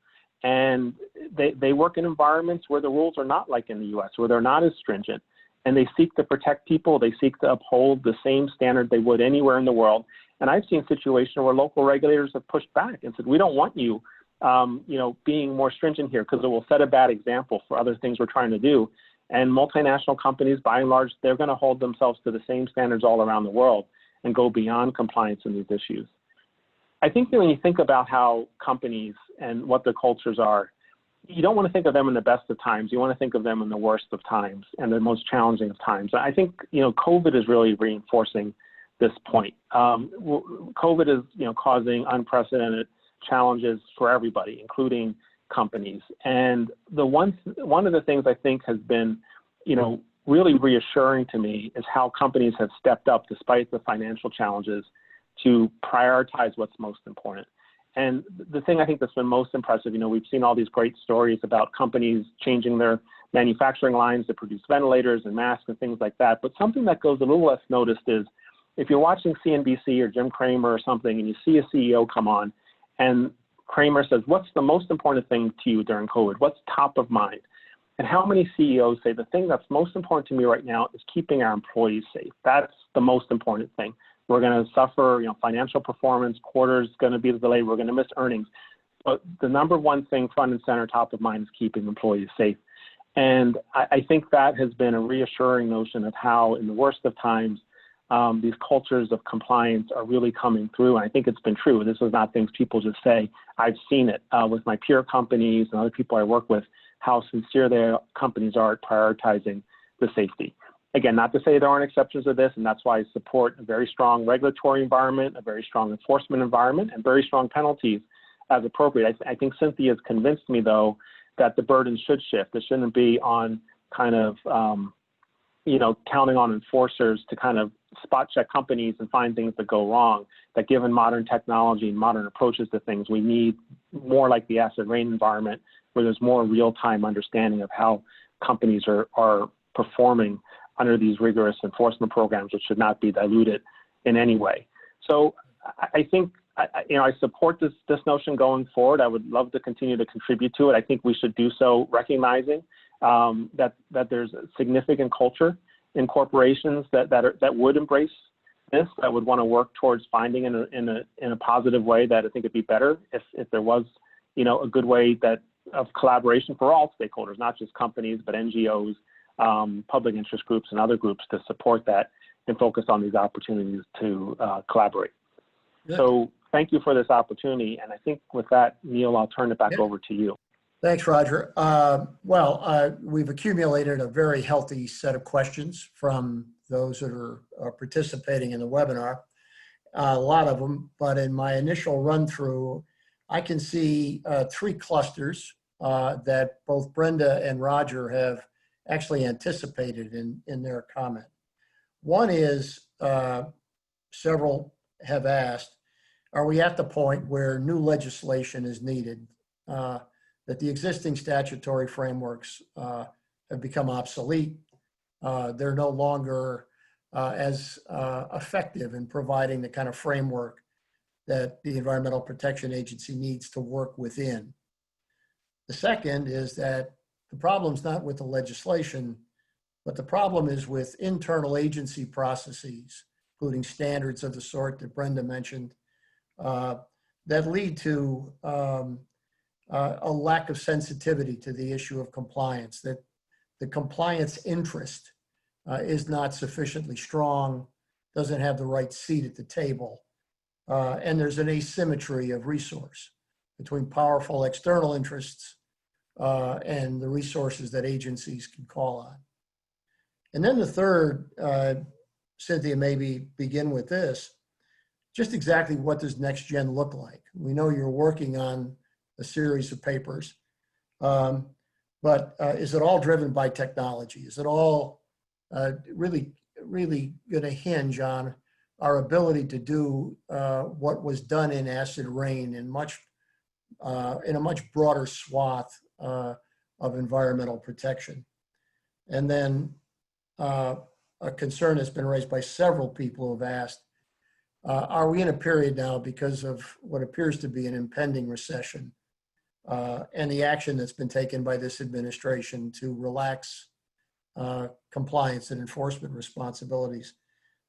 and they work in environments where the rules are not like in the US, where they're not as stringent. And they seek to protect people, they seek to uphold the same standard they would anywhere in the world. And I've seen situations where local regulators have pushed back and said, we don't want you, you know, being more stringent here because it will set a bad example for other things we're trying to do. And multinational companies, by and large, they're going to hold themselves to the same standards all around the world and go beyond compliance in these issues. I think that when you think about how companies and what their cultures are, you don't want to think of them in the best of times. You want to think of them in the worst of times and the most challenging of times. I think, COVID is really reinforcing this point. COVID is, causing unprecedented challenges for everybody, including companies. And one of the things I think has been, really reassuring to me is how companies have stepped up despite the financial challenges to prioritize what's most important. And the thing I think that's been most impressive, we've seen all these great stories about companies changing their manufacturing lines to produce ventilators and masks and things like that. But something that goes a little less noticed is if you're watching CNBC or Jim Cramer or something and you see a CEO come on and Cramer says, what's the most important thing to you during COVID? What's top of mind? And how many CEOs say the thing that's most important to me right now is keeping our employees safe? That's the most important thing. We're going to suffer, financial performance, quarters going to be delayed, we're going to miss earnings. But the number one thing front and center, top of mind, is keeping employees safe. And I think that has been a reassuring notion of how in the worst of times, these cultures of compliance are really coming through. And I think it's been true. This is not things people just say. I've seen it with my peer companies and other people I work with, how sincere their companies are at prioritizing the safety. Again, not to say there aren't exceptions to this, and that's why I support a very strong regulatory environment, a very strong enforcement environment, and very strong penalties as appropriate. I think Cynthia has convinced me, though, that the burden should shift. It shouldn't be on kind of, counting on enforcers to kind of spot check companies and find things that go wrong. That given modern technology and modern approaches to things, we need more like the acid rain environment, where there's more real-time understanding of how companies are performing under these rigorous enforcement programs, which should not be diluted in any way. So I think, I support this notion going forward. I would love to continue to contribute to it. I think we should do so recognizing that there's a significant culture in corporations that would embrace this, that would want to work towards finding in a positive way that I think it'd be better if there was, a good way of collaboration for all stakeholders, not just companies, but NGOs, public interest groups and other groups to support that and focus on these opportunities to collaborate. Good. So thank you for this opportunity. And I think with that, Neil, I'll turn it back over to you. Thanks, Roger. We've accumulated a very healthy set of questions from those that are participating in the webinar, a lot of them, but in my initial run through, I can see three clusters that both Brenda and Roger have actually anticipated in their comment. One is, several have asked, are we at the point where new legislation is needed, that the existing statutory frameworks have become obsolete? They're no longer as effective in providing the kind of framework that the Environmental Protection Agency needs to work within. The second is that the problem's not with the legislation, but the problem is with internal agency processes, including standards of the sort that Brenda mentioned, that lead to a lack of sensitivity to the issue of compliance, that the compliance interest is not sufficiently strong, doesn't have the right seat at the table, and there's an asymmetry of resource between powerful external interests and the resources that agencies can call on. And then the third, Cynthia, maybe begin with this, just exactly what does next gen look like? We know you're working on a series of papers, but is it all driven by technology? Is it all really going to hinge on our ability to do what was done in acid rain in a much broader swath of environmental protection? And then a concern that's been raised by several people who have asked, are we in a period now, because of what appears to be an impending recession and the action that's been taken by this administration to relax compliance and enforcement responsibilities,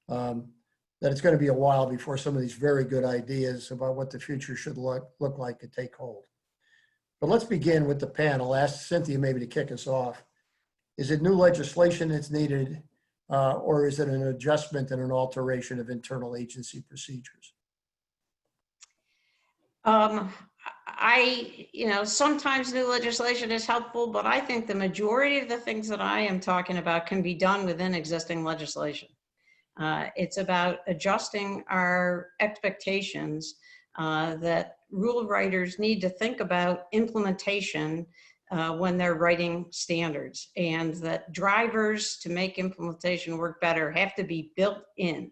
that it's going to be a while before some of these very good ideas about what the future should look like could take hold? But let's begin with the panel. Ask Cynthia maybe to kick us off. Is it new legislation that's needed, or is it an adjustment and an alteration of internal agency procedures? sometimes new legislation is helpful, but I think the majority of the things that I am talking about can be done within existing legislation. It's about adjusting our expectations that rule writers need to think about implementation when they're writing standards, and that drivers to make implementation work better have to be built in.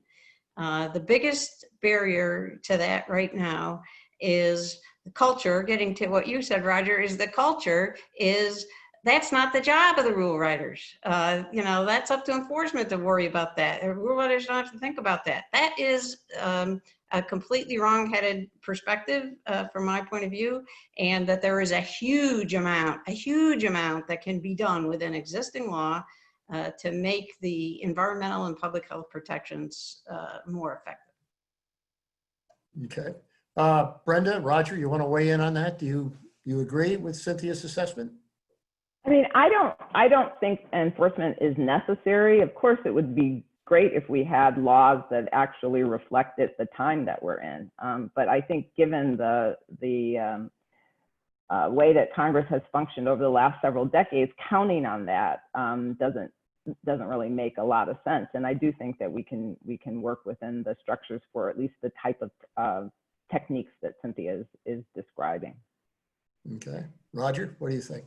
The biggest barrier to that right now is the culture. Getting to what you said, Roger, is the culture is that's not the job of the rule writers. That's up to enforcement to worry about that. Rule writers don't have to think about that. That is a completely wrong-headed perspective from my point of view, and that there is a huge amount that can be done within existing law to make the environmental and public health protections more effective. Okay. Brenda, Roger, you want to weigh in on that? Do you agree with Cynthia's assessment? I mean, I don't think enforcement is necessary. Of course, it would be great if we had laws that actually reflected the time that we're in. But I think given the way that Congress has functioned over the last several decades, counting on that doesn't really make a lot of sense. And I do think that we can work within the structures for at least the type of techniques that Cynthia is describing. Okay. Roger, what do you think?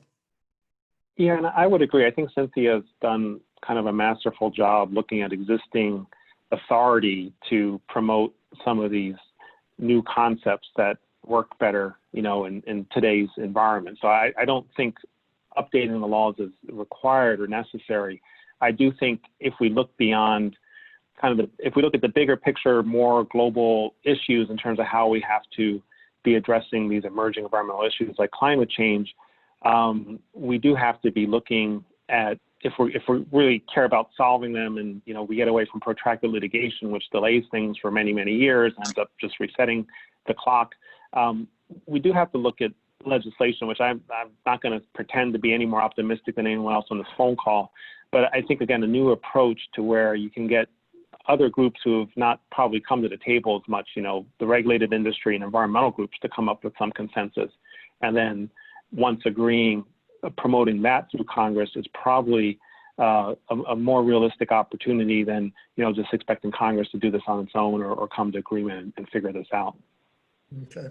Yeah, and I would agree. I think Cynthia's done kind of a masterful job looking at existing authority to promote some of these new concepts that work better, in today's environment. So I don't think updating the laws is required or necessary. I do think if we look beyond if we look at the bigger picture, more global issues in terms of how we have to be addressing these emerging environmental issues like climate change, we do have to be looking at if we really care about solving them, and we get away from protracted litigation, which delays things for many, many years, ends up just resetting the clock. We do have to look at legislation, which I'm not going to pretend to be any more optimistic than anyone else on this phone call. But I think, again, a new approach to where you can get other groups who have not probably come to the table as much, the regulated industry and environmental groups, to come up with some consensus. And then once agreeing, promoting that through Congress is probably a more realistic opportunity than, just expecting Congress to do this on its own or come to agreement and figure this out. Okay.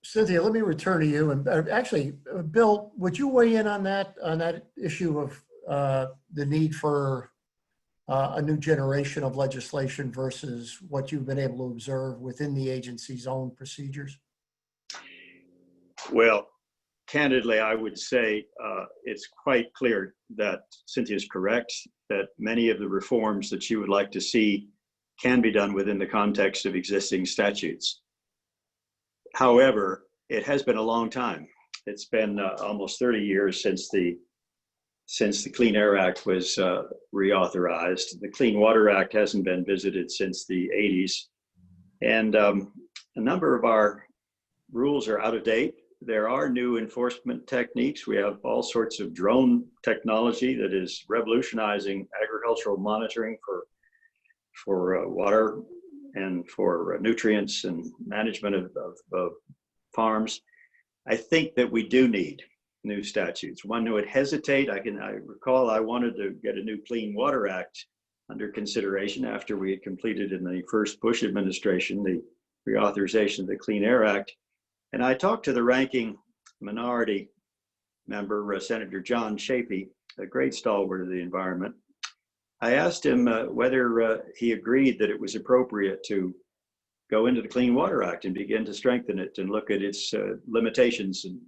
Cynthia, let me return to you. And actually, Bill, would you weigh in on that issue of the need for a new generation of legislation versus what you've been able to observe within the agency's own procedures? Well, candidly, I would say it's quite clear that Cynthia is correct, that many of the reforms that she would like to see can be done within the context of existing statutes. However, it has been a long time. It's been almost 30 years since the Clean Air Act was reauthorized. The Clean Water Act hasn't been visited since the 80s. And a number of our rules are out of date. There are new enforcement techniques. We have all sorts of drone technology that is revolutionizing agricultural monitoring for water and for nutrients and management of farms. I think that we do need new statutes. One who would hesitate, I recall I wanted to get a new Clean Water Act under consideration after we had completed in the first Bush administration the reauthorization of the Clean Air Act. And I talked to the ranking minority member, Senator John Chafee, a great stalwart of the environment. I asked him whether he agreed that it was appropriate to go into the Clean Water Act and begin to strengthen it and look at its limitations and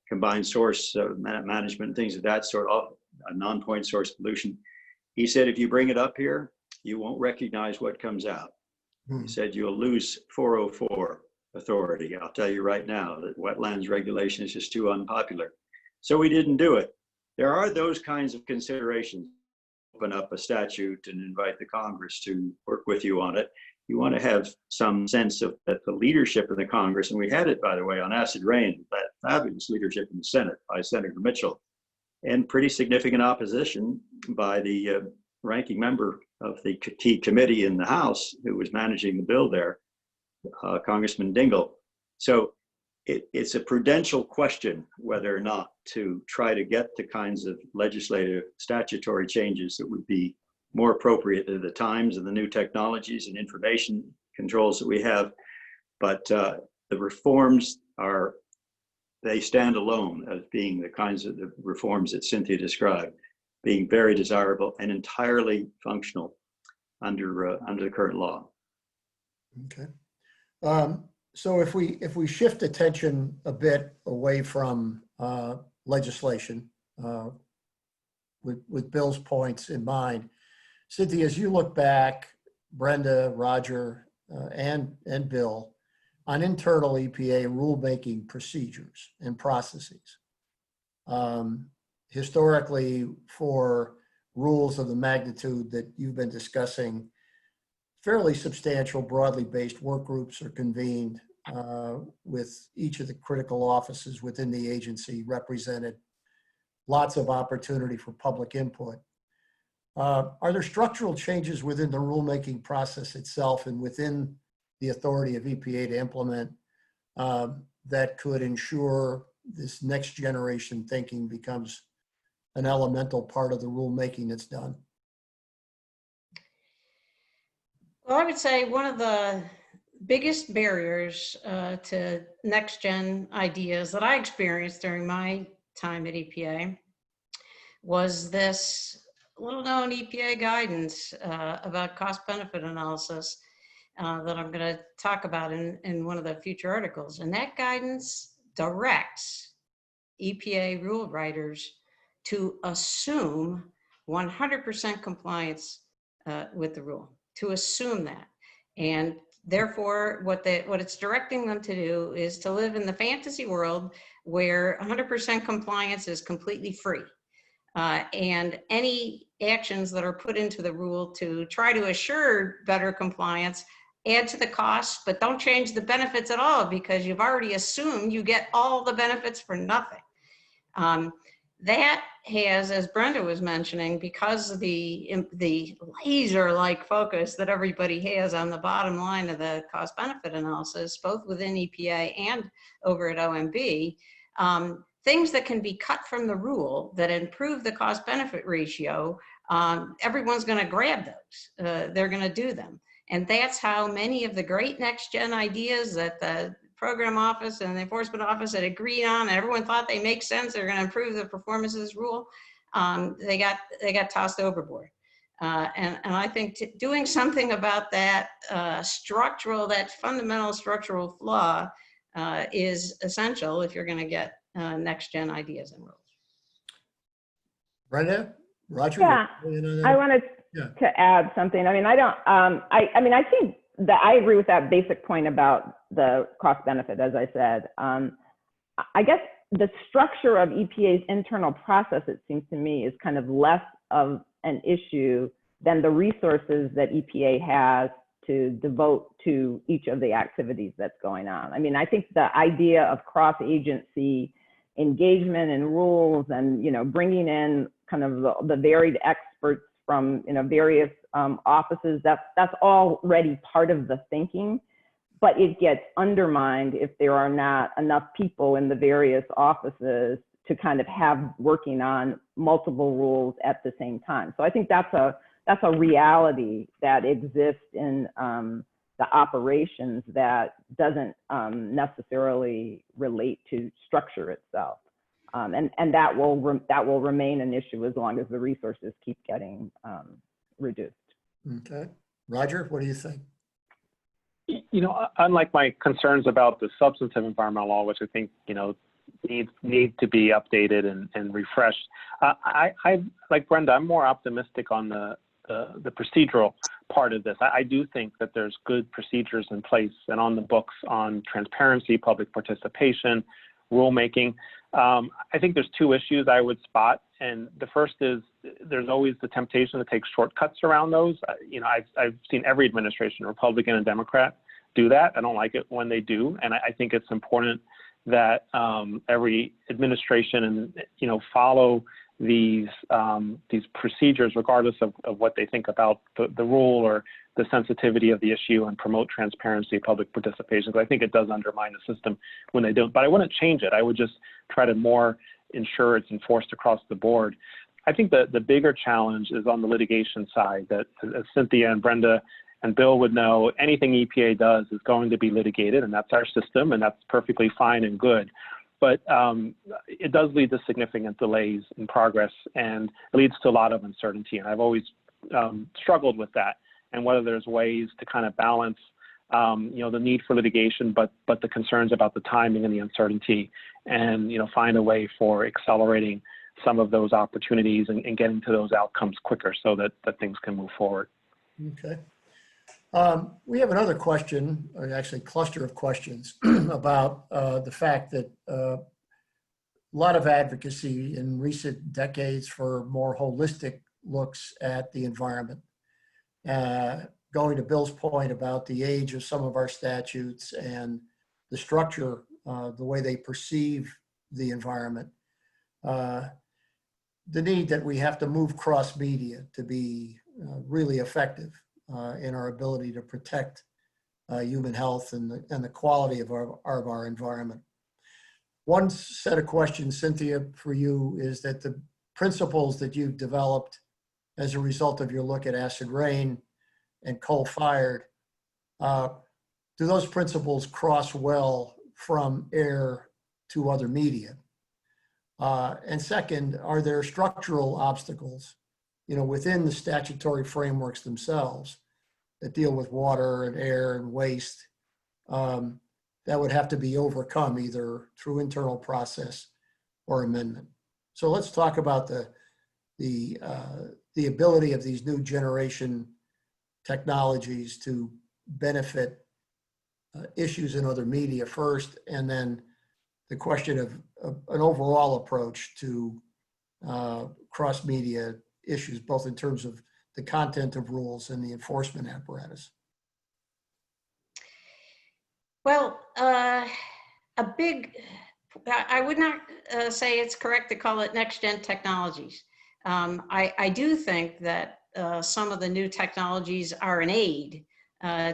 combined source management, things of that sort, a non-point source pollution. He said, if you bring it up here, you won't recognize what comes out. He said, you'll lose 404 authority. I'll tell you right now that wetlands regulation is just too unpopular. So we didn't do it. There are those kinds of considerations. Open up a statute and invite the Congress to work with you on it. You want to have some sense of that the leadership in the Congress, and we had it, by the way, on acid rain, that fabulous leadership in the Senate by Senator Mitchell, and pretty significant opposition by the ranking member of the key committee in the House who was managing the bill there, Congressman Dingell. So it's a prudential question whether or not to try to get the kinds of legislative statutory changes that would be more appropriate to the times and the new technologies and information controls that we have. But the reforms they stand alone as being the kinds of the reforms that Cynthia described, being very desirable and entirely functional under the current law. Okay. So if we shift attention a bit away from legislation, with Bill's points in mind, Cynthia, as you look back, Brenda, Roger, and Bill, on internal EPA rulemaking procedures and processes, historically, for rules of the magnitude that you've been discussing, fairly substantial, broadly based work groups are convened with each of the critical offices within the agency represented, lots of opportunity for public input. Are there structural changes within the rulemaking process itself and within the authority of EPA to implement that could ensure this next generation thinking becomes an elemental part of the rulemaking that's done? Well, I would say one of the biggest barriers to next gen ideas that I experienced during my time at EPA was this little known EPA guidance about cost benefit analysis that I'm going to talk about in one of the future articles. And that guidance directs EPA rule writers to assume 100% compliance with the rule, to assume that. And therefore, what it's directing them to do is to live in the fantasy world where 100% compliance is completely free. And any actions that are put into the rule to try to assure better compliance add to the cost, but don't change the benefits at all because you've already assumed you get all the benefits for nothing. That has, as Brenda was mentioning, because of the laser-like focus that everybody has on the bottom line of the cost-benefit analysis, both within EPA and over at OMB, things that can be cut from the rule that improve the cost-benefit ratio, everyone's going to grab those. They're going to do them. And that's how many of the great next-gen ideas that the program office and the enforcement office had agreed on, and everyone thought they make sense, they're going to improve the performance of this rule, they got tossed overboard. And I think doing something about that that fundamental structural flaw is essential if you're going to get next-gen ideas and rules. Brenda, Roger? Yeah, I wanted to add something. I mean, I think that I agree with that basic point about the cost benefit, as I said. I guess the structure of EPA's internal process, it seems to me, is kind of less of an issue than the resources that EPA has to devote to each of the activities that's going on. I mean, I think the idea of cross-agency engagement and rules and, bringing in kind of the varied experts from, various offices, that's already part of the thinking, but it gets undermined if there are not enough people in the various offices to kind of have working on multiple rules at the same time. So I think that's a reality that exists in the operations that doesn't necessarily relate to structure itself. And that will remain an issue as long as the resources keep getting reduced. Okay. Roger, what do you think? Unlike my concerns about the substantive environmental law, which I think, need to be updated and refreshed, I like Brenda, I'm more optimistic on the procedural part of this. I do think that there's good procedures in place and on the books on transparency, public participation, rulemaking. I think there's two issues I would spot. And the first is there's always the temptation to take shortcuts around those. I've seen every administration, Republican and Democrat, do that. I don't like it when they do. And I think it's important that every administration and, follow these procedures, regardless of what they think about the rule or the sensitivity of the issue, and promote transparency, public participation. So I think it does undermine the system when they don't. But I wouldn't change it. I would just try to more ensure it's enforced across the board. I think the bigger challenge is on the litigation side, that as Cynthia and Brenda and Bill would know, anything EPA does is going to be litigated, and that's our system, and that's perfectly fine and good. But it does lead to significant delays in progress, and it leads to a lot of uncertainty. And I've always struggled with that, and whether there's ways to kind of balance the need for litigation, but the concerns about the timing and the uncertainty, and find a way for accelerating some of those opportunities and getting to those outcomes quicker so that things can move forward. Okay. We have another question, or actually cluster of questions about the fact that a lot of advocacy in recent decades for more holistic looks at the environment. Going to Bill's point about the age of some of our statutes and the structure, the way they perceive the environment, the need that we have to move cross-media to be really effective in our ability to protect human health and the quality of our environment. One set of questions, Cynthia, for you is that the principles that you've developed as a result of your look at acid rain and coal-fired, do those principles cross well from air to other media? And second, are there structural obstacles, within the statutory frameworks themselves that deal with water and air and waste that would have to be overcome either through internal process or amendment? So let's talk about the ability of these new generation technologies to benefit issues in other media first, and then the question of an overall approach to cross-media issues, both in terms of the content of rules and the enforcement apparatus. Well, I would not say it's correct to call it next-gen technologies. I do think that some of the new technologies are an aid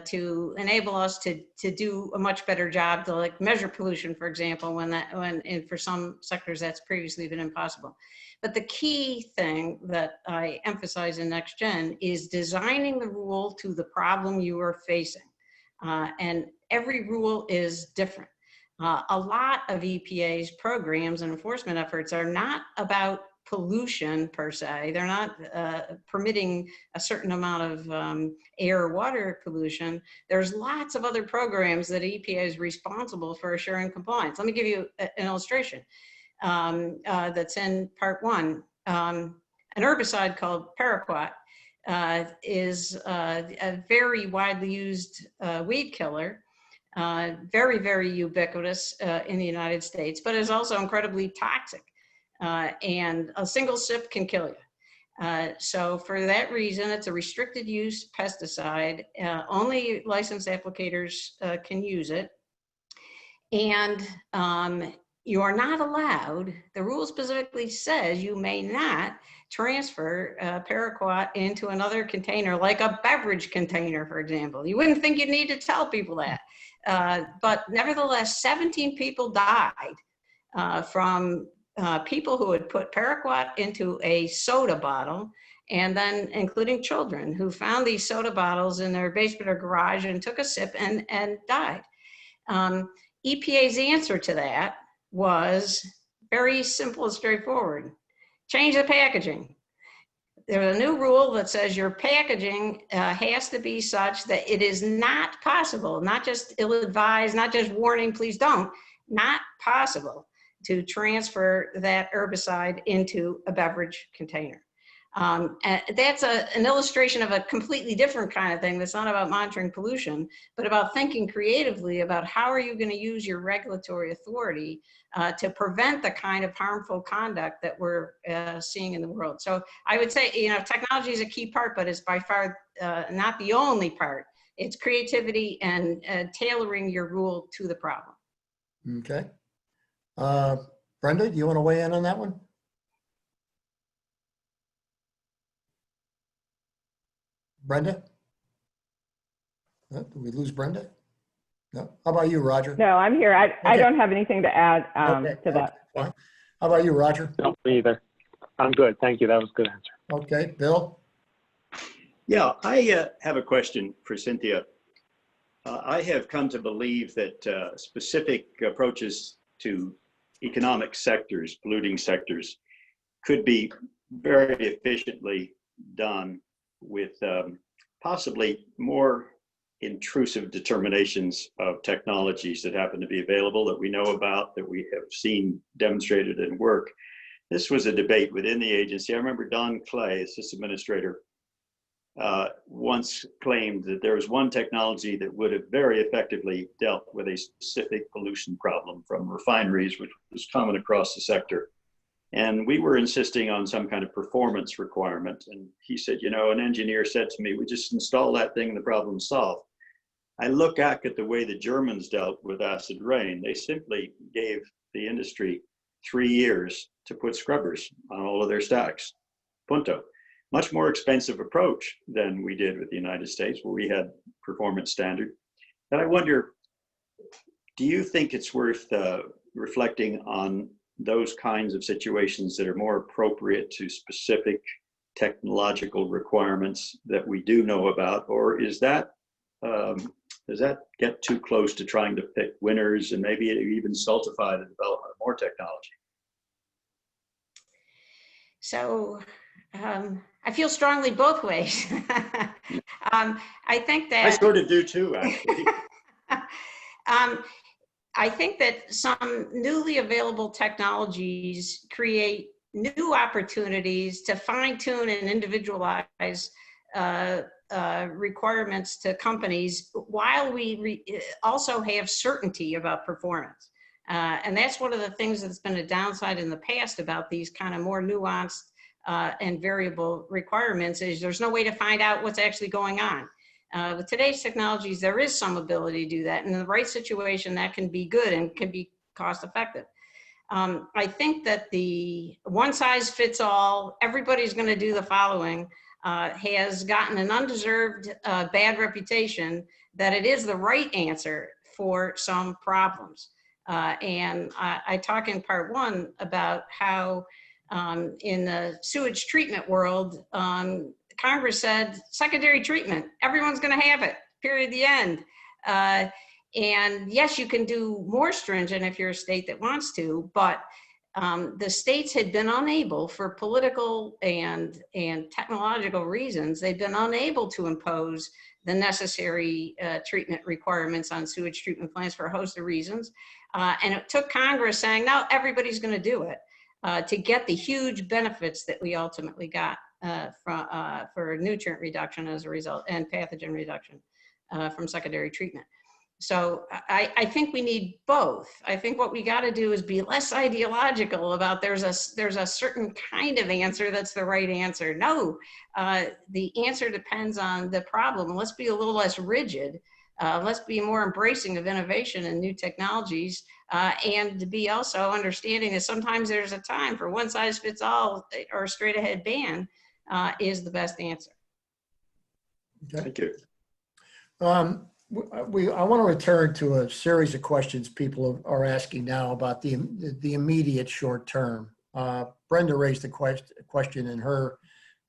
to enable us to do a much better job to measure pollution, for example, and for some sectors that's previously been impossible. But the key thing that I emphasize in Next Gen is designing the rule to the problem you are facing. And every rule is different. A lot of EPA's programs and enforcement efforts are not about pollution per se. They're not permitting a certain amount of air or water pollution. There's lots of other programs that EPA is responsible for assuring compliance. Let me give you an illustration that's in part one. An herbicide called paraquat is a very widely used weed killer, very, very ubiquitous in the United States, but is also incredibly toxic. And a single sip can kill you. So for that reason, it's a restricted use pesticide. Only licensed applicators can use it. And you are not allowed, the rule specifically says you may not transfer paraquat into another container, like a beverage container, for example. You wouldn't think you'd need to tell people that. But nevertheless, 17 people died from people who had put paraquat into a soda bottle, and then including children who found these soda bottles in their basement or garage and took a sip and died. EPA's answer to that was very simple and straightforward. Change the packaging. There's a new rule that says your packaging has to be such that it is not possible, not just ill-advised, not just warning, please don't, not possible to transfer that herbicide into a beverage container. And that's an illustration of a completely different kind of thing that's not about monitoring pollution, but about thinking creatively about how are you going to use your regulatory authority to prevent the kind of harmful conduct that we're seeing in the world. So I would say, technology is a key part, but it's by far not the only part. It's creativity and tailoring your rule to the problem. Okay. Brenda, do you want to weigh in on that one? Brenda? Did we lose Brenda? No. How about you, Roger? No, I'm here. I Okay. don't have anything to add Okay, to that. fine. How about you, Roger? No, me either. I'm good. Thank you. That was a good answer. Okay, Bill? Yeah, I have a question for Cynthia. I have come to believe that specific approaches to economic sectors, polluting sectors, could be very efficiently done with possibly more intrusive determinations of technologies that happen to be available, that we know about, that we have seen demonstrated in work. This was a debate within the agency. I remember Don Clay, assistant administrator, once claimed that there was one technology that would have very effectively dealt with a specific pollution problem from refineries, which was common across the sector. And we were insisting on some kind of performance requirement. And he said, you know, an engineer said to me, we just install that thing and the problem's solved. I look back at the way the Germans dealt with acid rain. They simply gave the industry 3 years to put scrubbers on all of their stacks. Punto. Much more expensive approach than we did with the United States, where we had performance standard. And I wonder, do you think it's worth reflecting on those kinds of situations that are more appropriate to specific technological requirements that we do know about, or is that does that get too close to trying to pick winners and maybe even stultify the development of more technology? So I feel strongly both ways. I think that I sort of do too, actually. I think that some newly available technologies create new opportunities to fine tune and individualize requirements to companies while we also have certainty about performance. And that's one of the things that's been a downside in the past about these kind of more nuanced and variable requirements is there's no way to find out what's actually going on. With today's technologies, there is some ability to do that. And in the right situation, that can be good and can be cost effective. I think that the one size fits all, everybody's going to do the following, has gotten an undeserved bad reputation that it is the right answer for some problems. And I talk in part one about how in the sewage treatment world, Congress said secondary treatment, everyone's going to have it, period, the end. And yes, you can do more stringent if you're a state that wants to, but the states had been unable, for political and technological reasons, they've been unable to impose the necessary treatment requirements on sewage treatment plants for a host of reasons. And it took Congress saying, no, everybody's going to do it to get the huge benefits that we ultimately got for nutrient reduction as a result and pathogen reduction from secondary treatment. So I think we need both. I think what we got to do is be less ideological about there's a certain kind of answer that's the right answer. No, the answer depends on the problem. Let's be a little less rigid. Let's be more embracing of innovation and new technologies, and to be also understanding that sometimes there's a time for one size fits all or straight ahead ban is the best answer. Okay. Thank you. I want to return to a series of questions people are asking now about the immediate short term. Brenda raised a question in her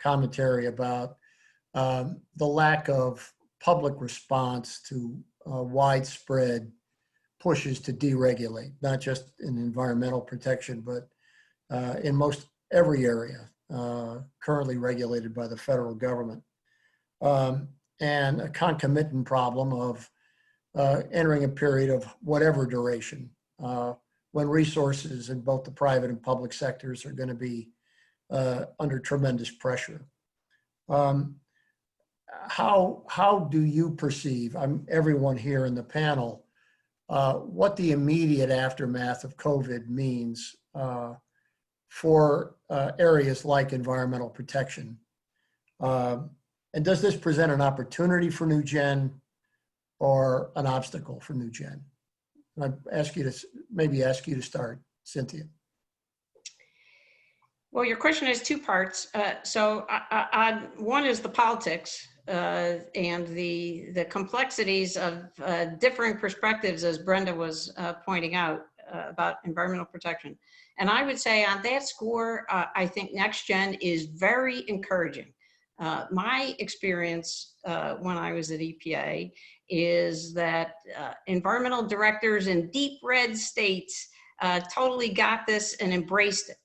commentary about the lack of public response to widespread pushes to deregulate, not just in environmental protection, but in most every area currently regulated by the federal government. And a concomitant problem of entering a period of whatever duration when resources in both the private and public sectors are going to be under tremendous pressure. How do you perceive, everyone here in the panel, what the immediate aftermath of COVID means for areas like environmental protection? And does this present an opportunity for New Gen or an obstacle for New Gen? And I'd ask you to start, Cynthia. Well, your question has two parts. So one is the politics and the complexities of differing perspectives, as Brenda was pointing out about environmental protection. And I would say on that score, I think NextGen is very encouraging. My experience when I was at EPA is that environmental directors in deep red states totally got this and embraced it.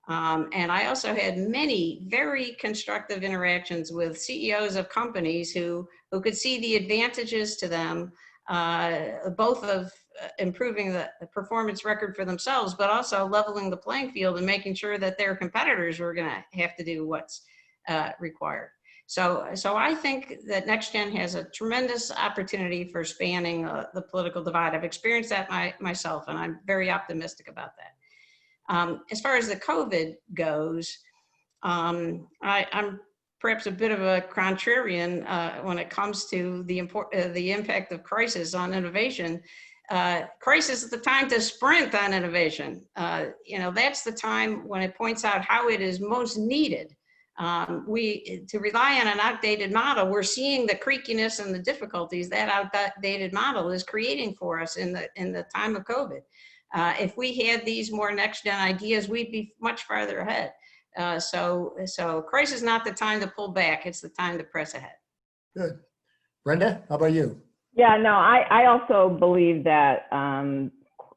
And I also had many very constructive interactions with CEOs of companies who could see the advantages to them, both of improving the performance record for themselves, but also leveling the playing field and making sure that their competitors were going to have to do what's required. So I think that NextGen has a tremendous opportunity for spanning the political divide. I've experienced that myself, and I'm very optimistic about that. As far as the COVID goes, I'm perhaps a bit of a contrarian when it comes to the impact of crisis on innovation. Crisis is the time to sprint on innovation. That's the time when it points out how it is most needed. To rely on an outdated model, we're seeing the creakiness and the difficulties that outdated model is creating for us in the time of COVID. If we had these more next-gen ideas, we'd be much farther ahead. So crisis is not the time to pull back, it's the time to press ahead. Good. Brenda, how about you? Yeah, no, I also believe that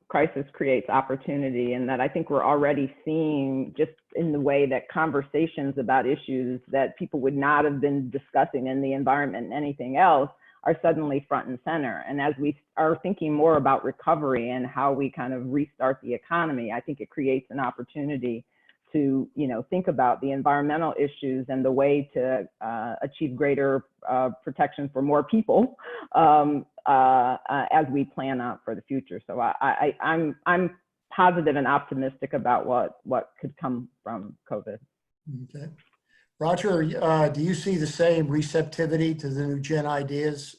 crisis creates opportunity, and that I think we're already seeing, just in the way that conversations about issues that people would not have been discussing in the environment and anything else are suddenly front and center. And as we are thinking more about recovery and how we kind of restart the economy, I think it creates an opportunity to, think about the environmental issues and the way to achieve greater protection for more people as we plan out for the future. So I'm positive and optimistic about what could come from COVID. Okay. Roger, do you see the same receptivity to the new gen ideas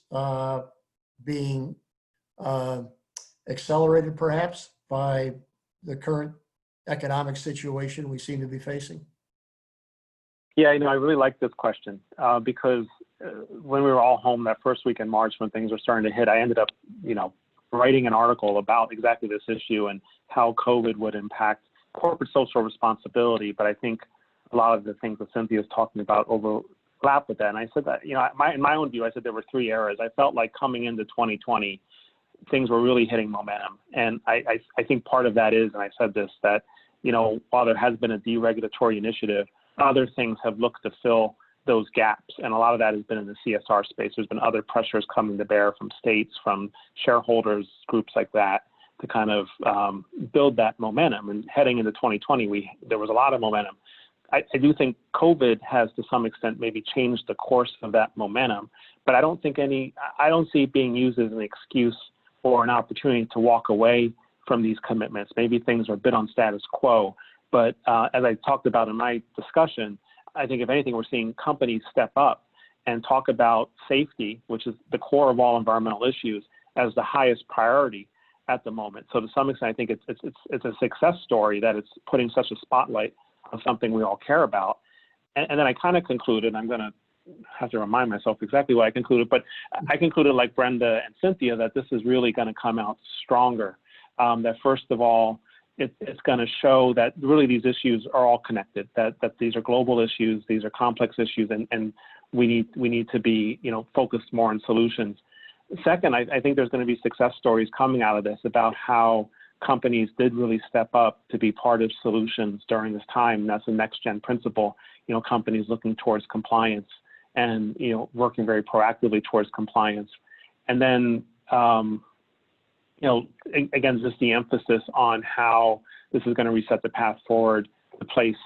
being accelerated perhaps by the current economic situation we seem to be facing? Yeah, I really like this question because when we were all home that first week in March, when things were starting to hit, I ended up, writing an article about exactly this issue and how COVID would impact corporate social responsibility. But I think a lot of the things that Cynthia is talking about overlap with that. And I said that, in my own view, I said there were three eras. I felt like coming into 2020, things were really hitting momentum. And I think part of that is, and I said this, that, while there has been a deregulatory initiative, other things have looked to fill those gaps. And a lot of that has been in the CSR space. There's been other pressures coming to bear from states, from shareholders, groups like that, to kind of build that momentum. And heading into 2020, there was a lot of momentum. I do think COVID has to some extent maybe changed the course of that momentum, but I don't see it being used as an excuse or an opportunity to walk away from these commitments. Maybe things are a bit on status quo, but as I talked about in my discussion, I think if anything, we're seeing companies step up and talk about safety, which is the core of all environmental issues, as the highest priority at the moment. So to some extent, I think it's a success story that it's putting such a spotlight on something we all care about. And then I kind of concluded, I'm going to have to remind myself exactly what I concluded, but I concluded, like Brenda and Cynthia, that this is really going to come out stronger. That first of all, it's going to show that really these issues are all connected, that these are global issues, these are complex issues, and we need to be focused more on solutions. Second, I think there's going to be success stories coming out of this about how companies did really step up to be part of solutions during this time. And that's a next gen principle, companies looking towards compliance and, working very proactively towards compliance. And then, again, just the emphasis on how this is going to reset the path forward to place,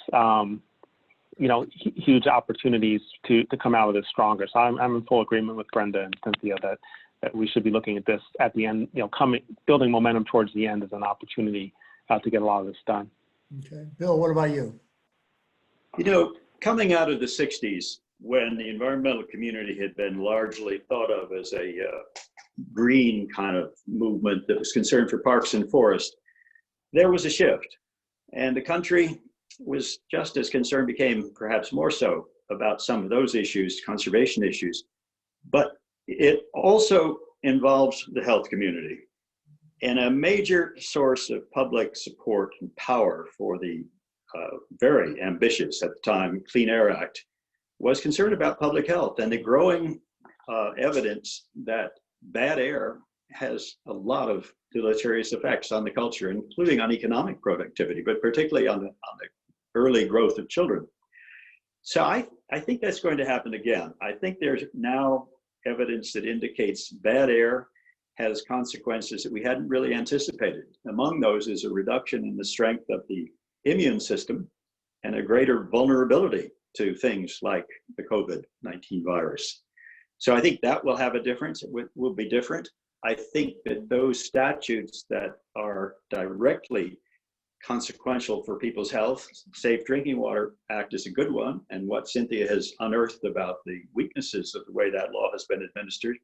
huge opportunities to come out of this stronger. So I'm in full agreement with Brenda and Cynthia that we should be looking at this at the end, building momentum towards the end as an opportunity to get a lot of this done. Okay. Bill, what about you? Coming out of the 60s, when the environmental community had been largely thought of as a green kind of movement that was concerned for parks and forests, there was a shift. And the country was just as concerned, became perhaps more so, about some of those issues, conservation issues, but it also involves the health community. And a major source of public support and power for the very ambitious at the time Clean Air Act was concerned about public health and the growing evidence that bad air has a lot of deleterious effects on the culture, including on economic productivity, but particularly on the early growth of children. So I think that's going to happen again. I think there's now evidence that indicates bad air has consequences that we hadn't really anticipated. Among those is a reduction in the strength of the immune system and a greater vulnerability to things like the COVID-19 virus. So I think that will have a difference. It will be different. I think that those statutes that are directly consequential for people's health, Safe Drinking Water Act is a good one. And what Cynthia has unearthed about the weaknesses of the way that law has been administered,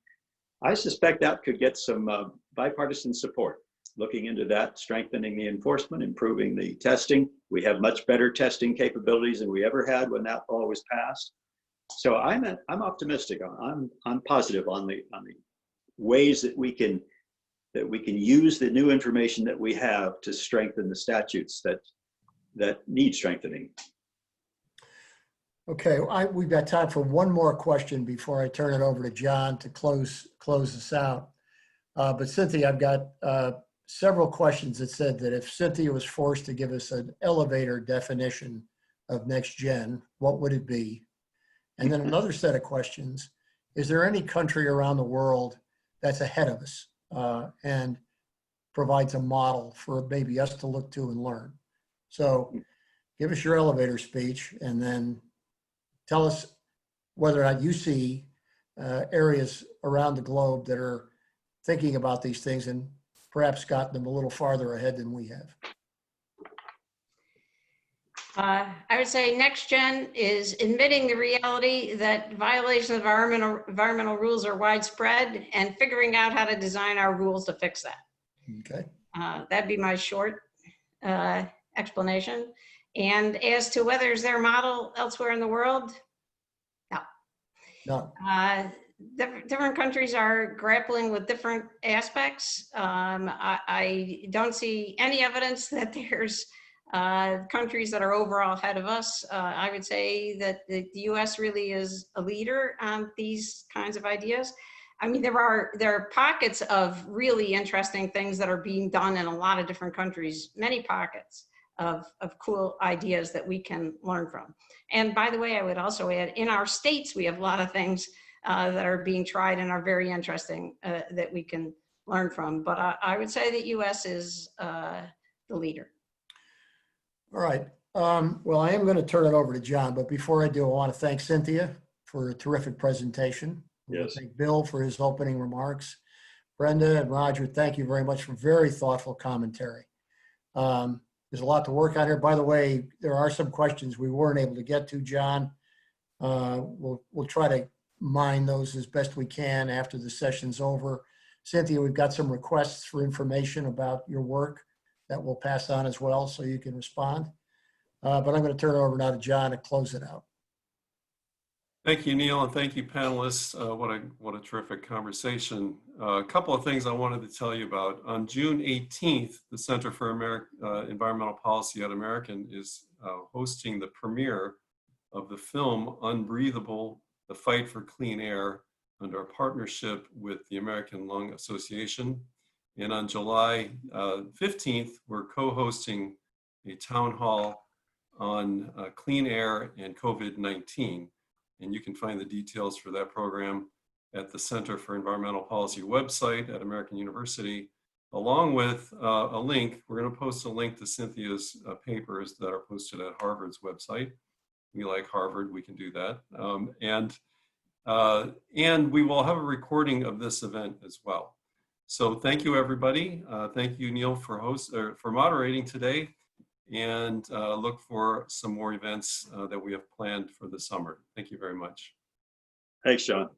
I suspect that could get some bipartisan support. Looking into that, strengthening the enforcement, improving the testing. We have much better testing capabilities than we ever had when that law was passed. So I'm optimistic. I'm positive on the ways that we can use the new information that we have to strengthen the statutes that need strengthening. Okay, we've got time for one more question before I turn it over to John to close this out. But Cynthia, I've got several questions that said that if Cynthia was forced to give us an elevator definition of next gen, what would it be? And then another set of questions, is there any country around the world that's ahead of us and provides a model for maybe us to look to and learn? So give us your elevator speech and then tell us whether or not you see areas around the globe that are thinking about these things and perhaps gotten them a little farther ahead than we have. I would say next gen is admitting the reality that violations of environmental rules are widespread and figuring out how to design our rules to fix that. Okay. That'd be my short explanation. And as to whether is there a model elsewhere in the world, no. Different countries are grappling with different aspects. I don't see any evidence that there's countries that are overall ahead of us. I would say that the US really is a leader on these kinds of ideas. I mean, there are pockets of really interesting things that are being done in a lot of different countries, many pockets of cool ideas that we can learn from. And by the way, I would also add, in our states, we have a lot of things that are being tried and are very interesting that we can learn from. But I would say that US is the leader. All right. Well, I am going to turn it over to John, but before I do, I want to thank Cynthia for a terrific presentation. Yes. Thank Bill for his opening remarks. Brenda and Roger, thank you very much for very thoughtful commentary. There's a lot to work on here. By the way, there are some questions we weren't able to get to, John. We'll try to mine those as best we can after the session's over. Cynthia, we've got some requests for information about your work that we'll pass on as well, so you can respond. But I'm going to turn it over now to John to close it out. Thank you, Neil, and thank you, panelists. What a terrific conversation. A couple of things I wanted to tell you about. On June 18th, the Center for Environmental Policy at American is hosting the premiere of the film Unbreathable: The Fight for Clean Air under a partnership with the American Lung Association. And on July 15th, we're co-hosting a town hall on clean air and COVID-19. And you can find the details for that program at the Center for Environmental Policy website at American University, along with a link. We're going to post a link to Cynthia's papers that are posted at Harvard's website. We like Harvard, we can do that. And we will have a recording of this event as well. So thank you, everybody. Thank you, Neil, for moderating today, and look for some more events that we have planned for the summer. Thank you very much. Thanks, John.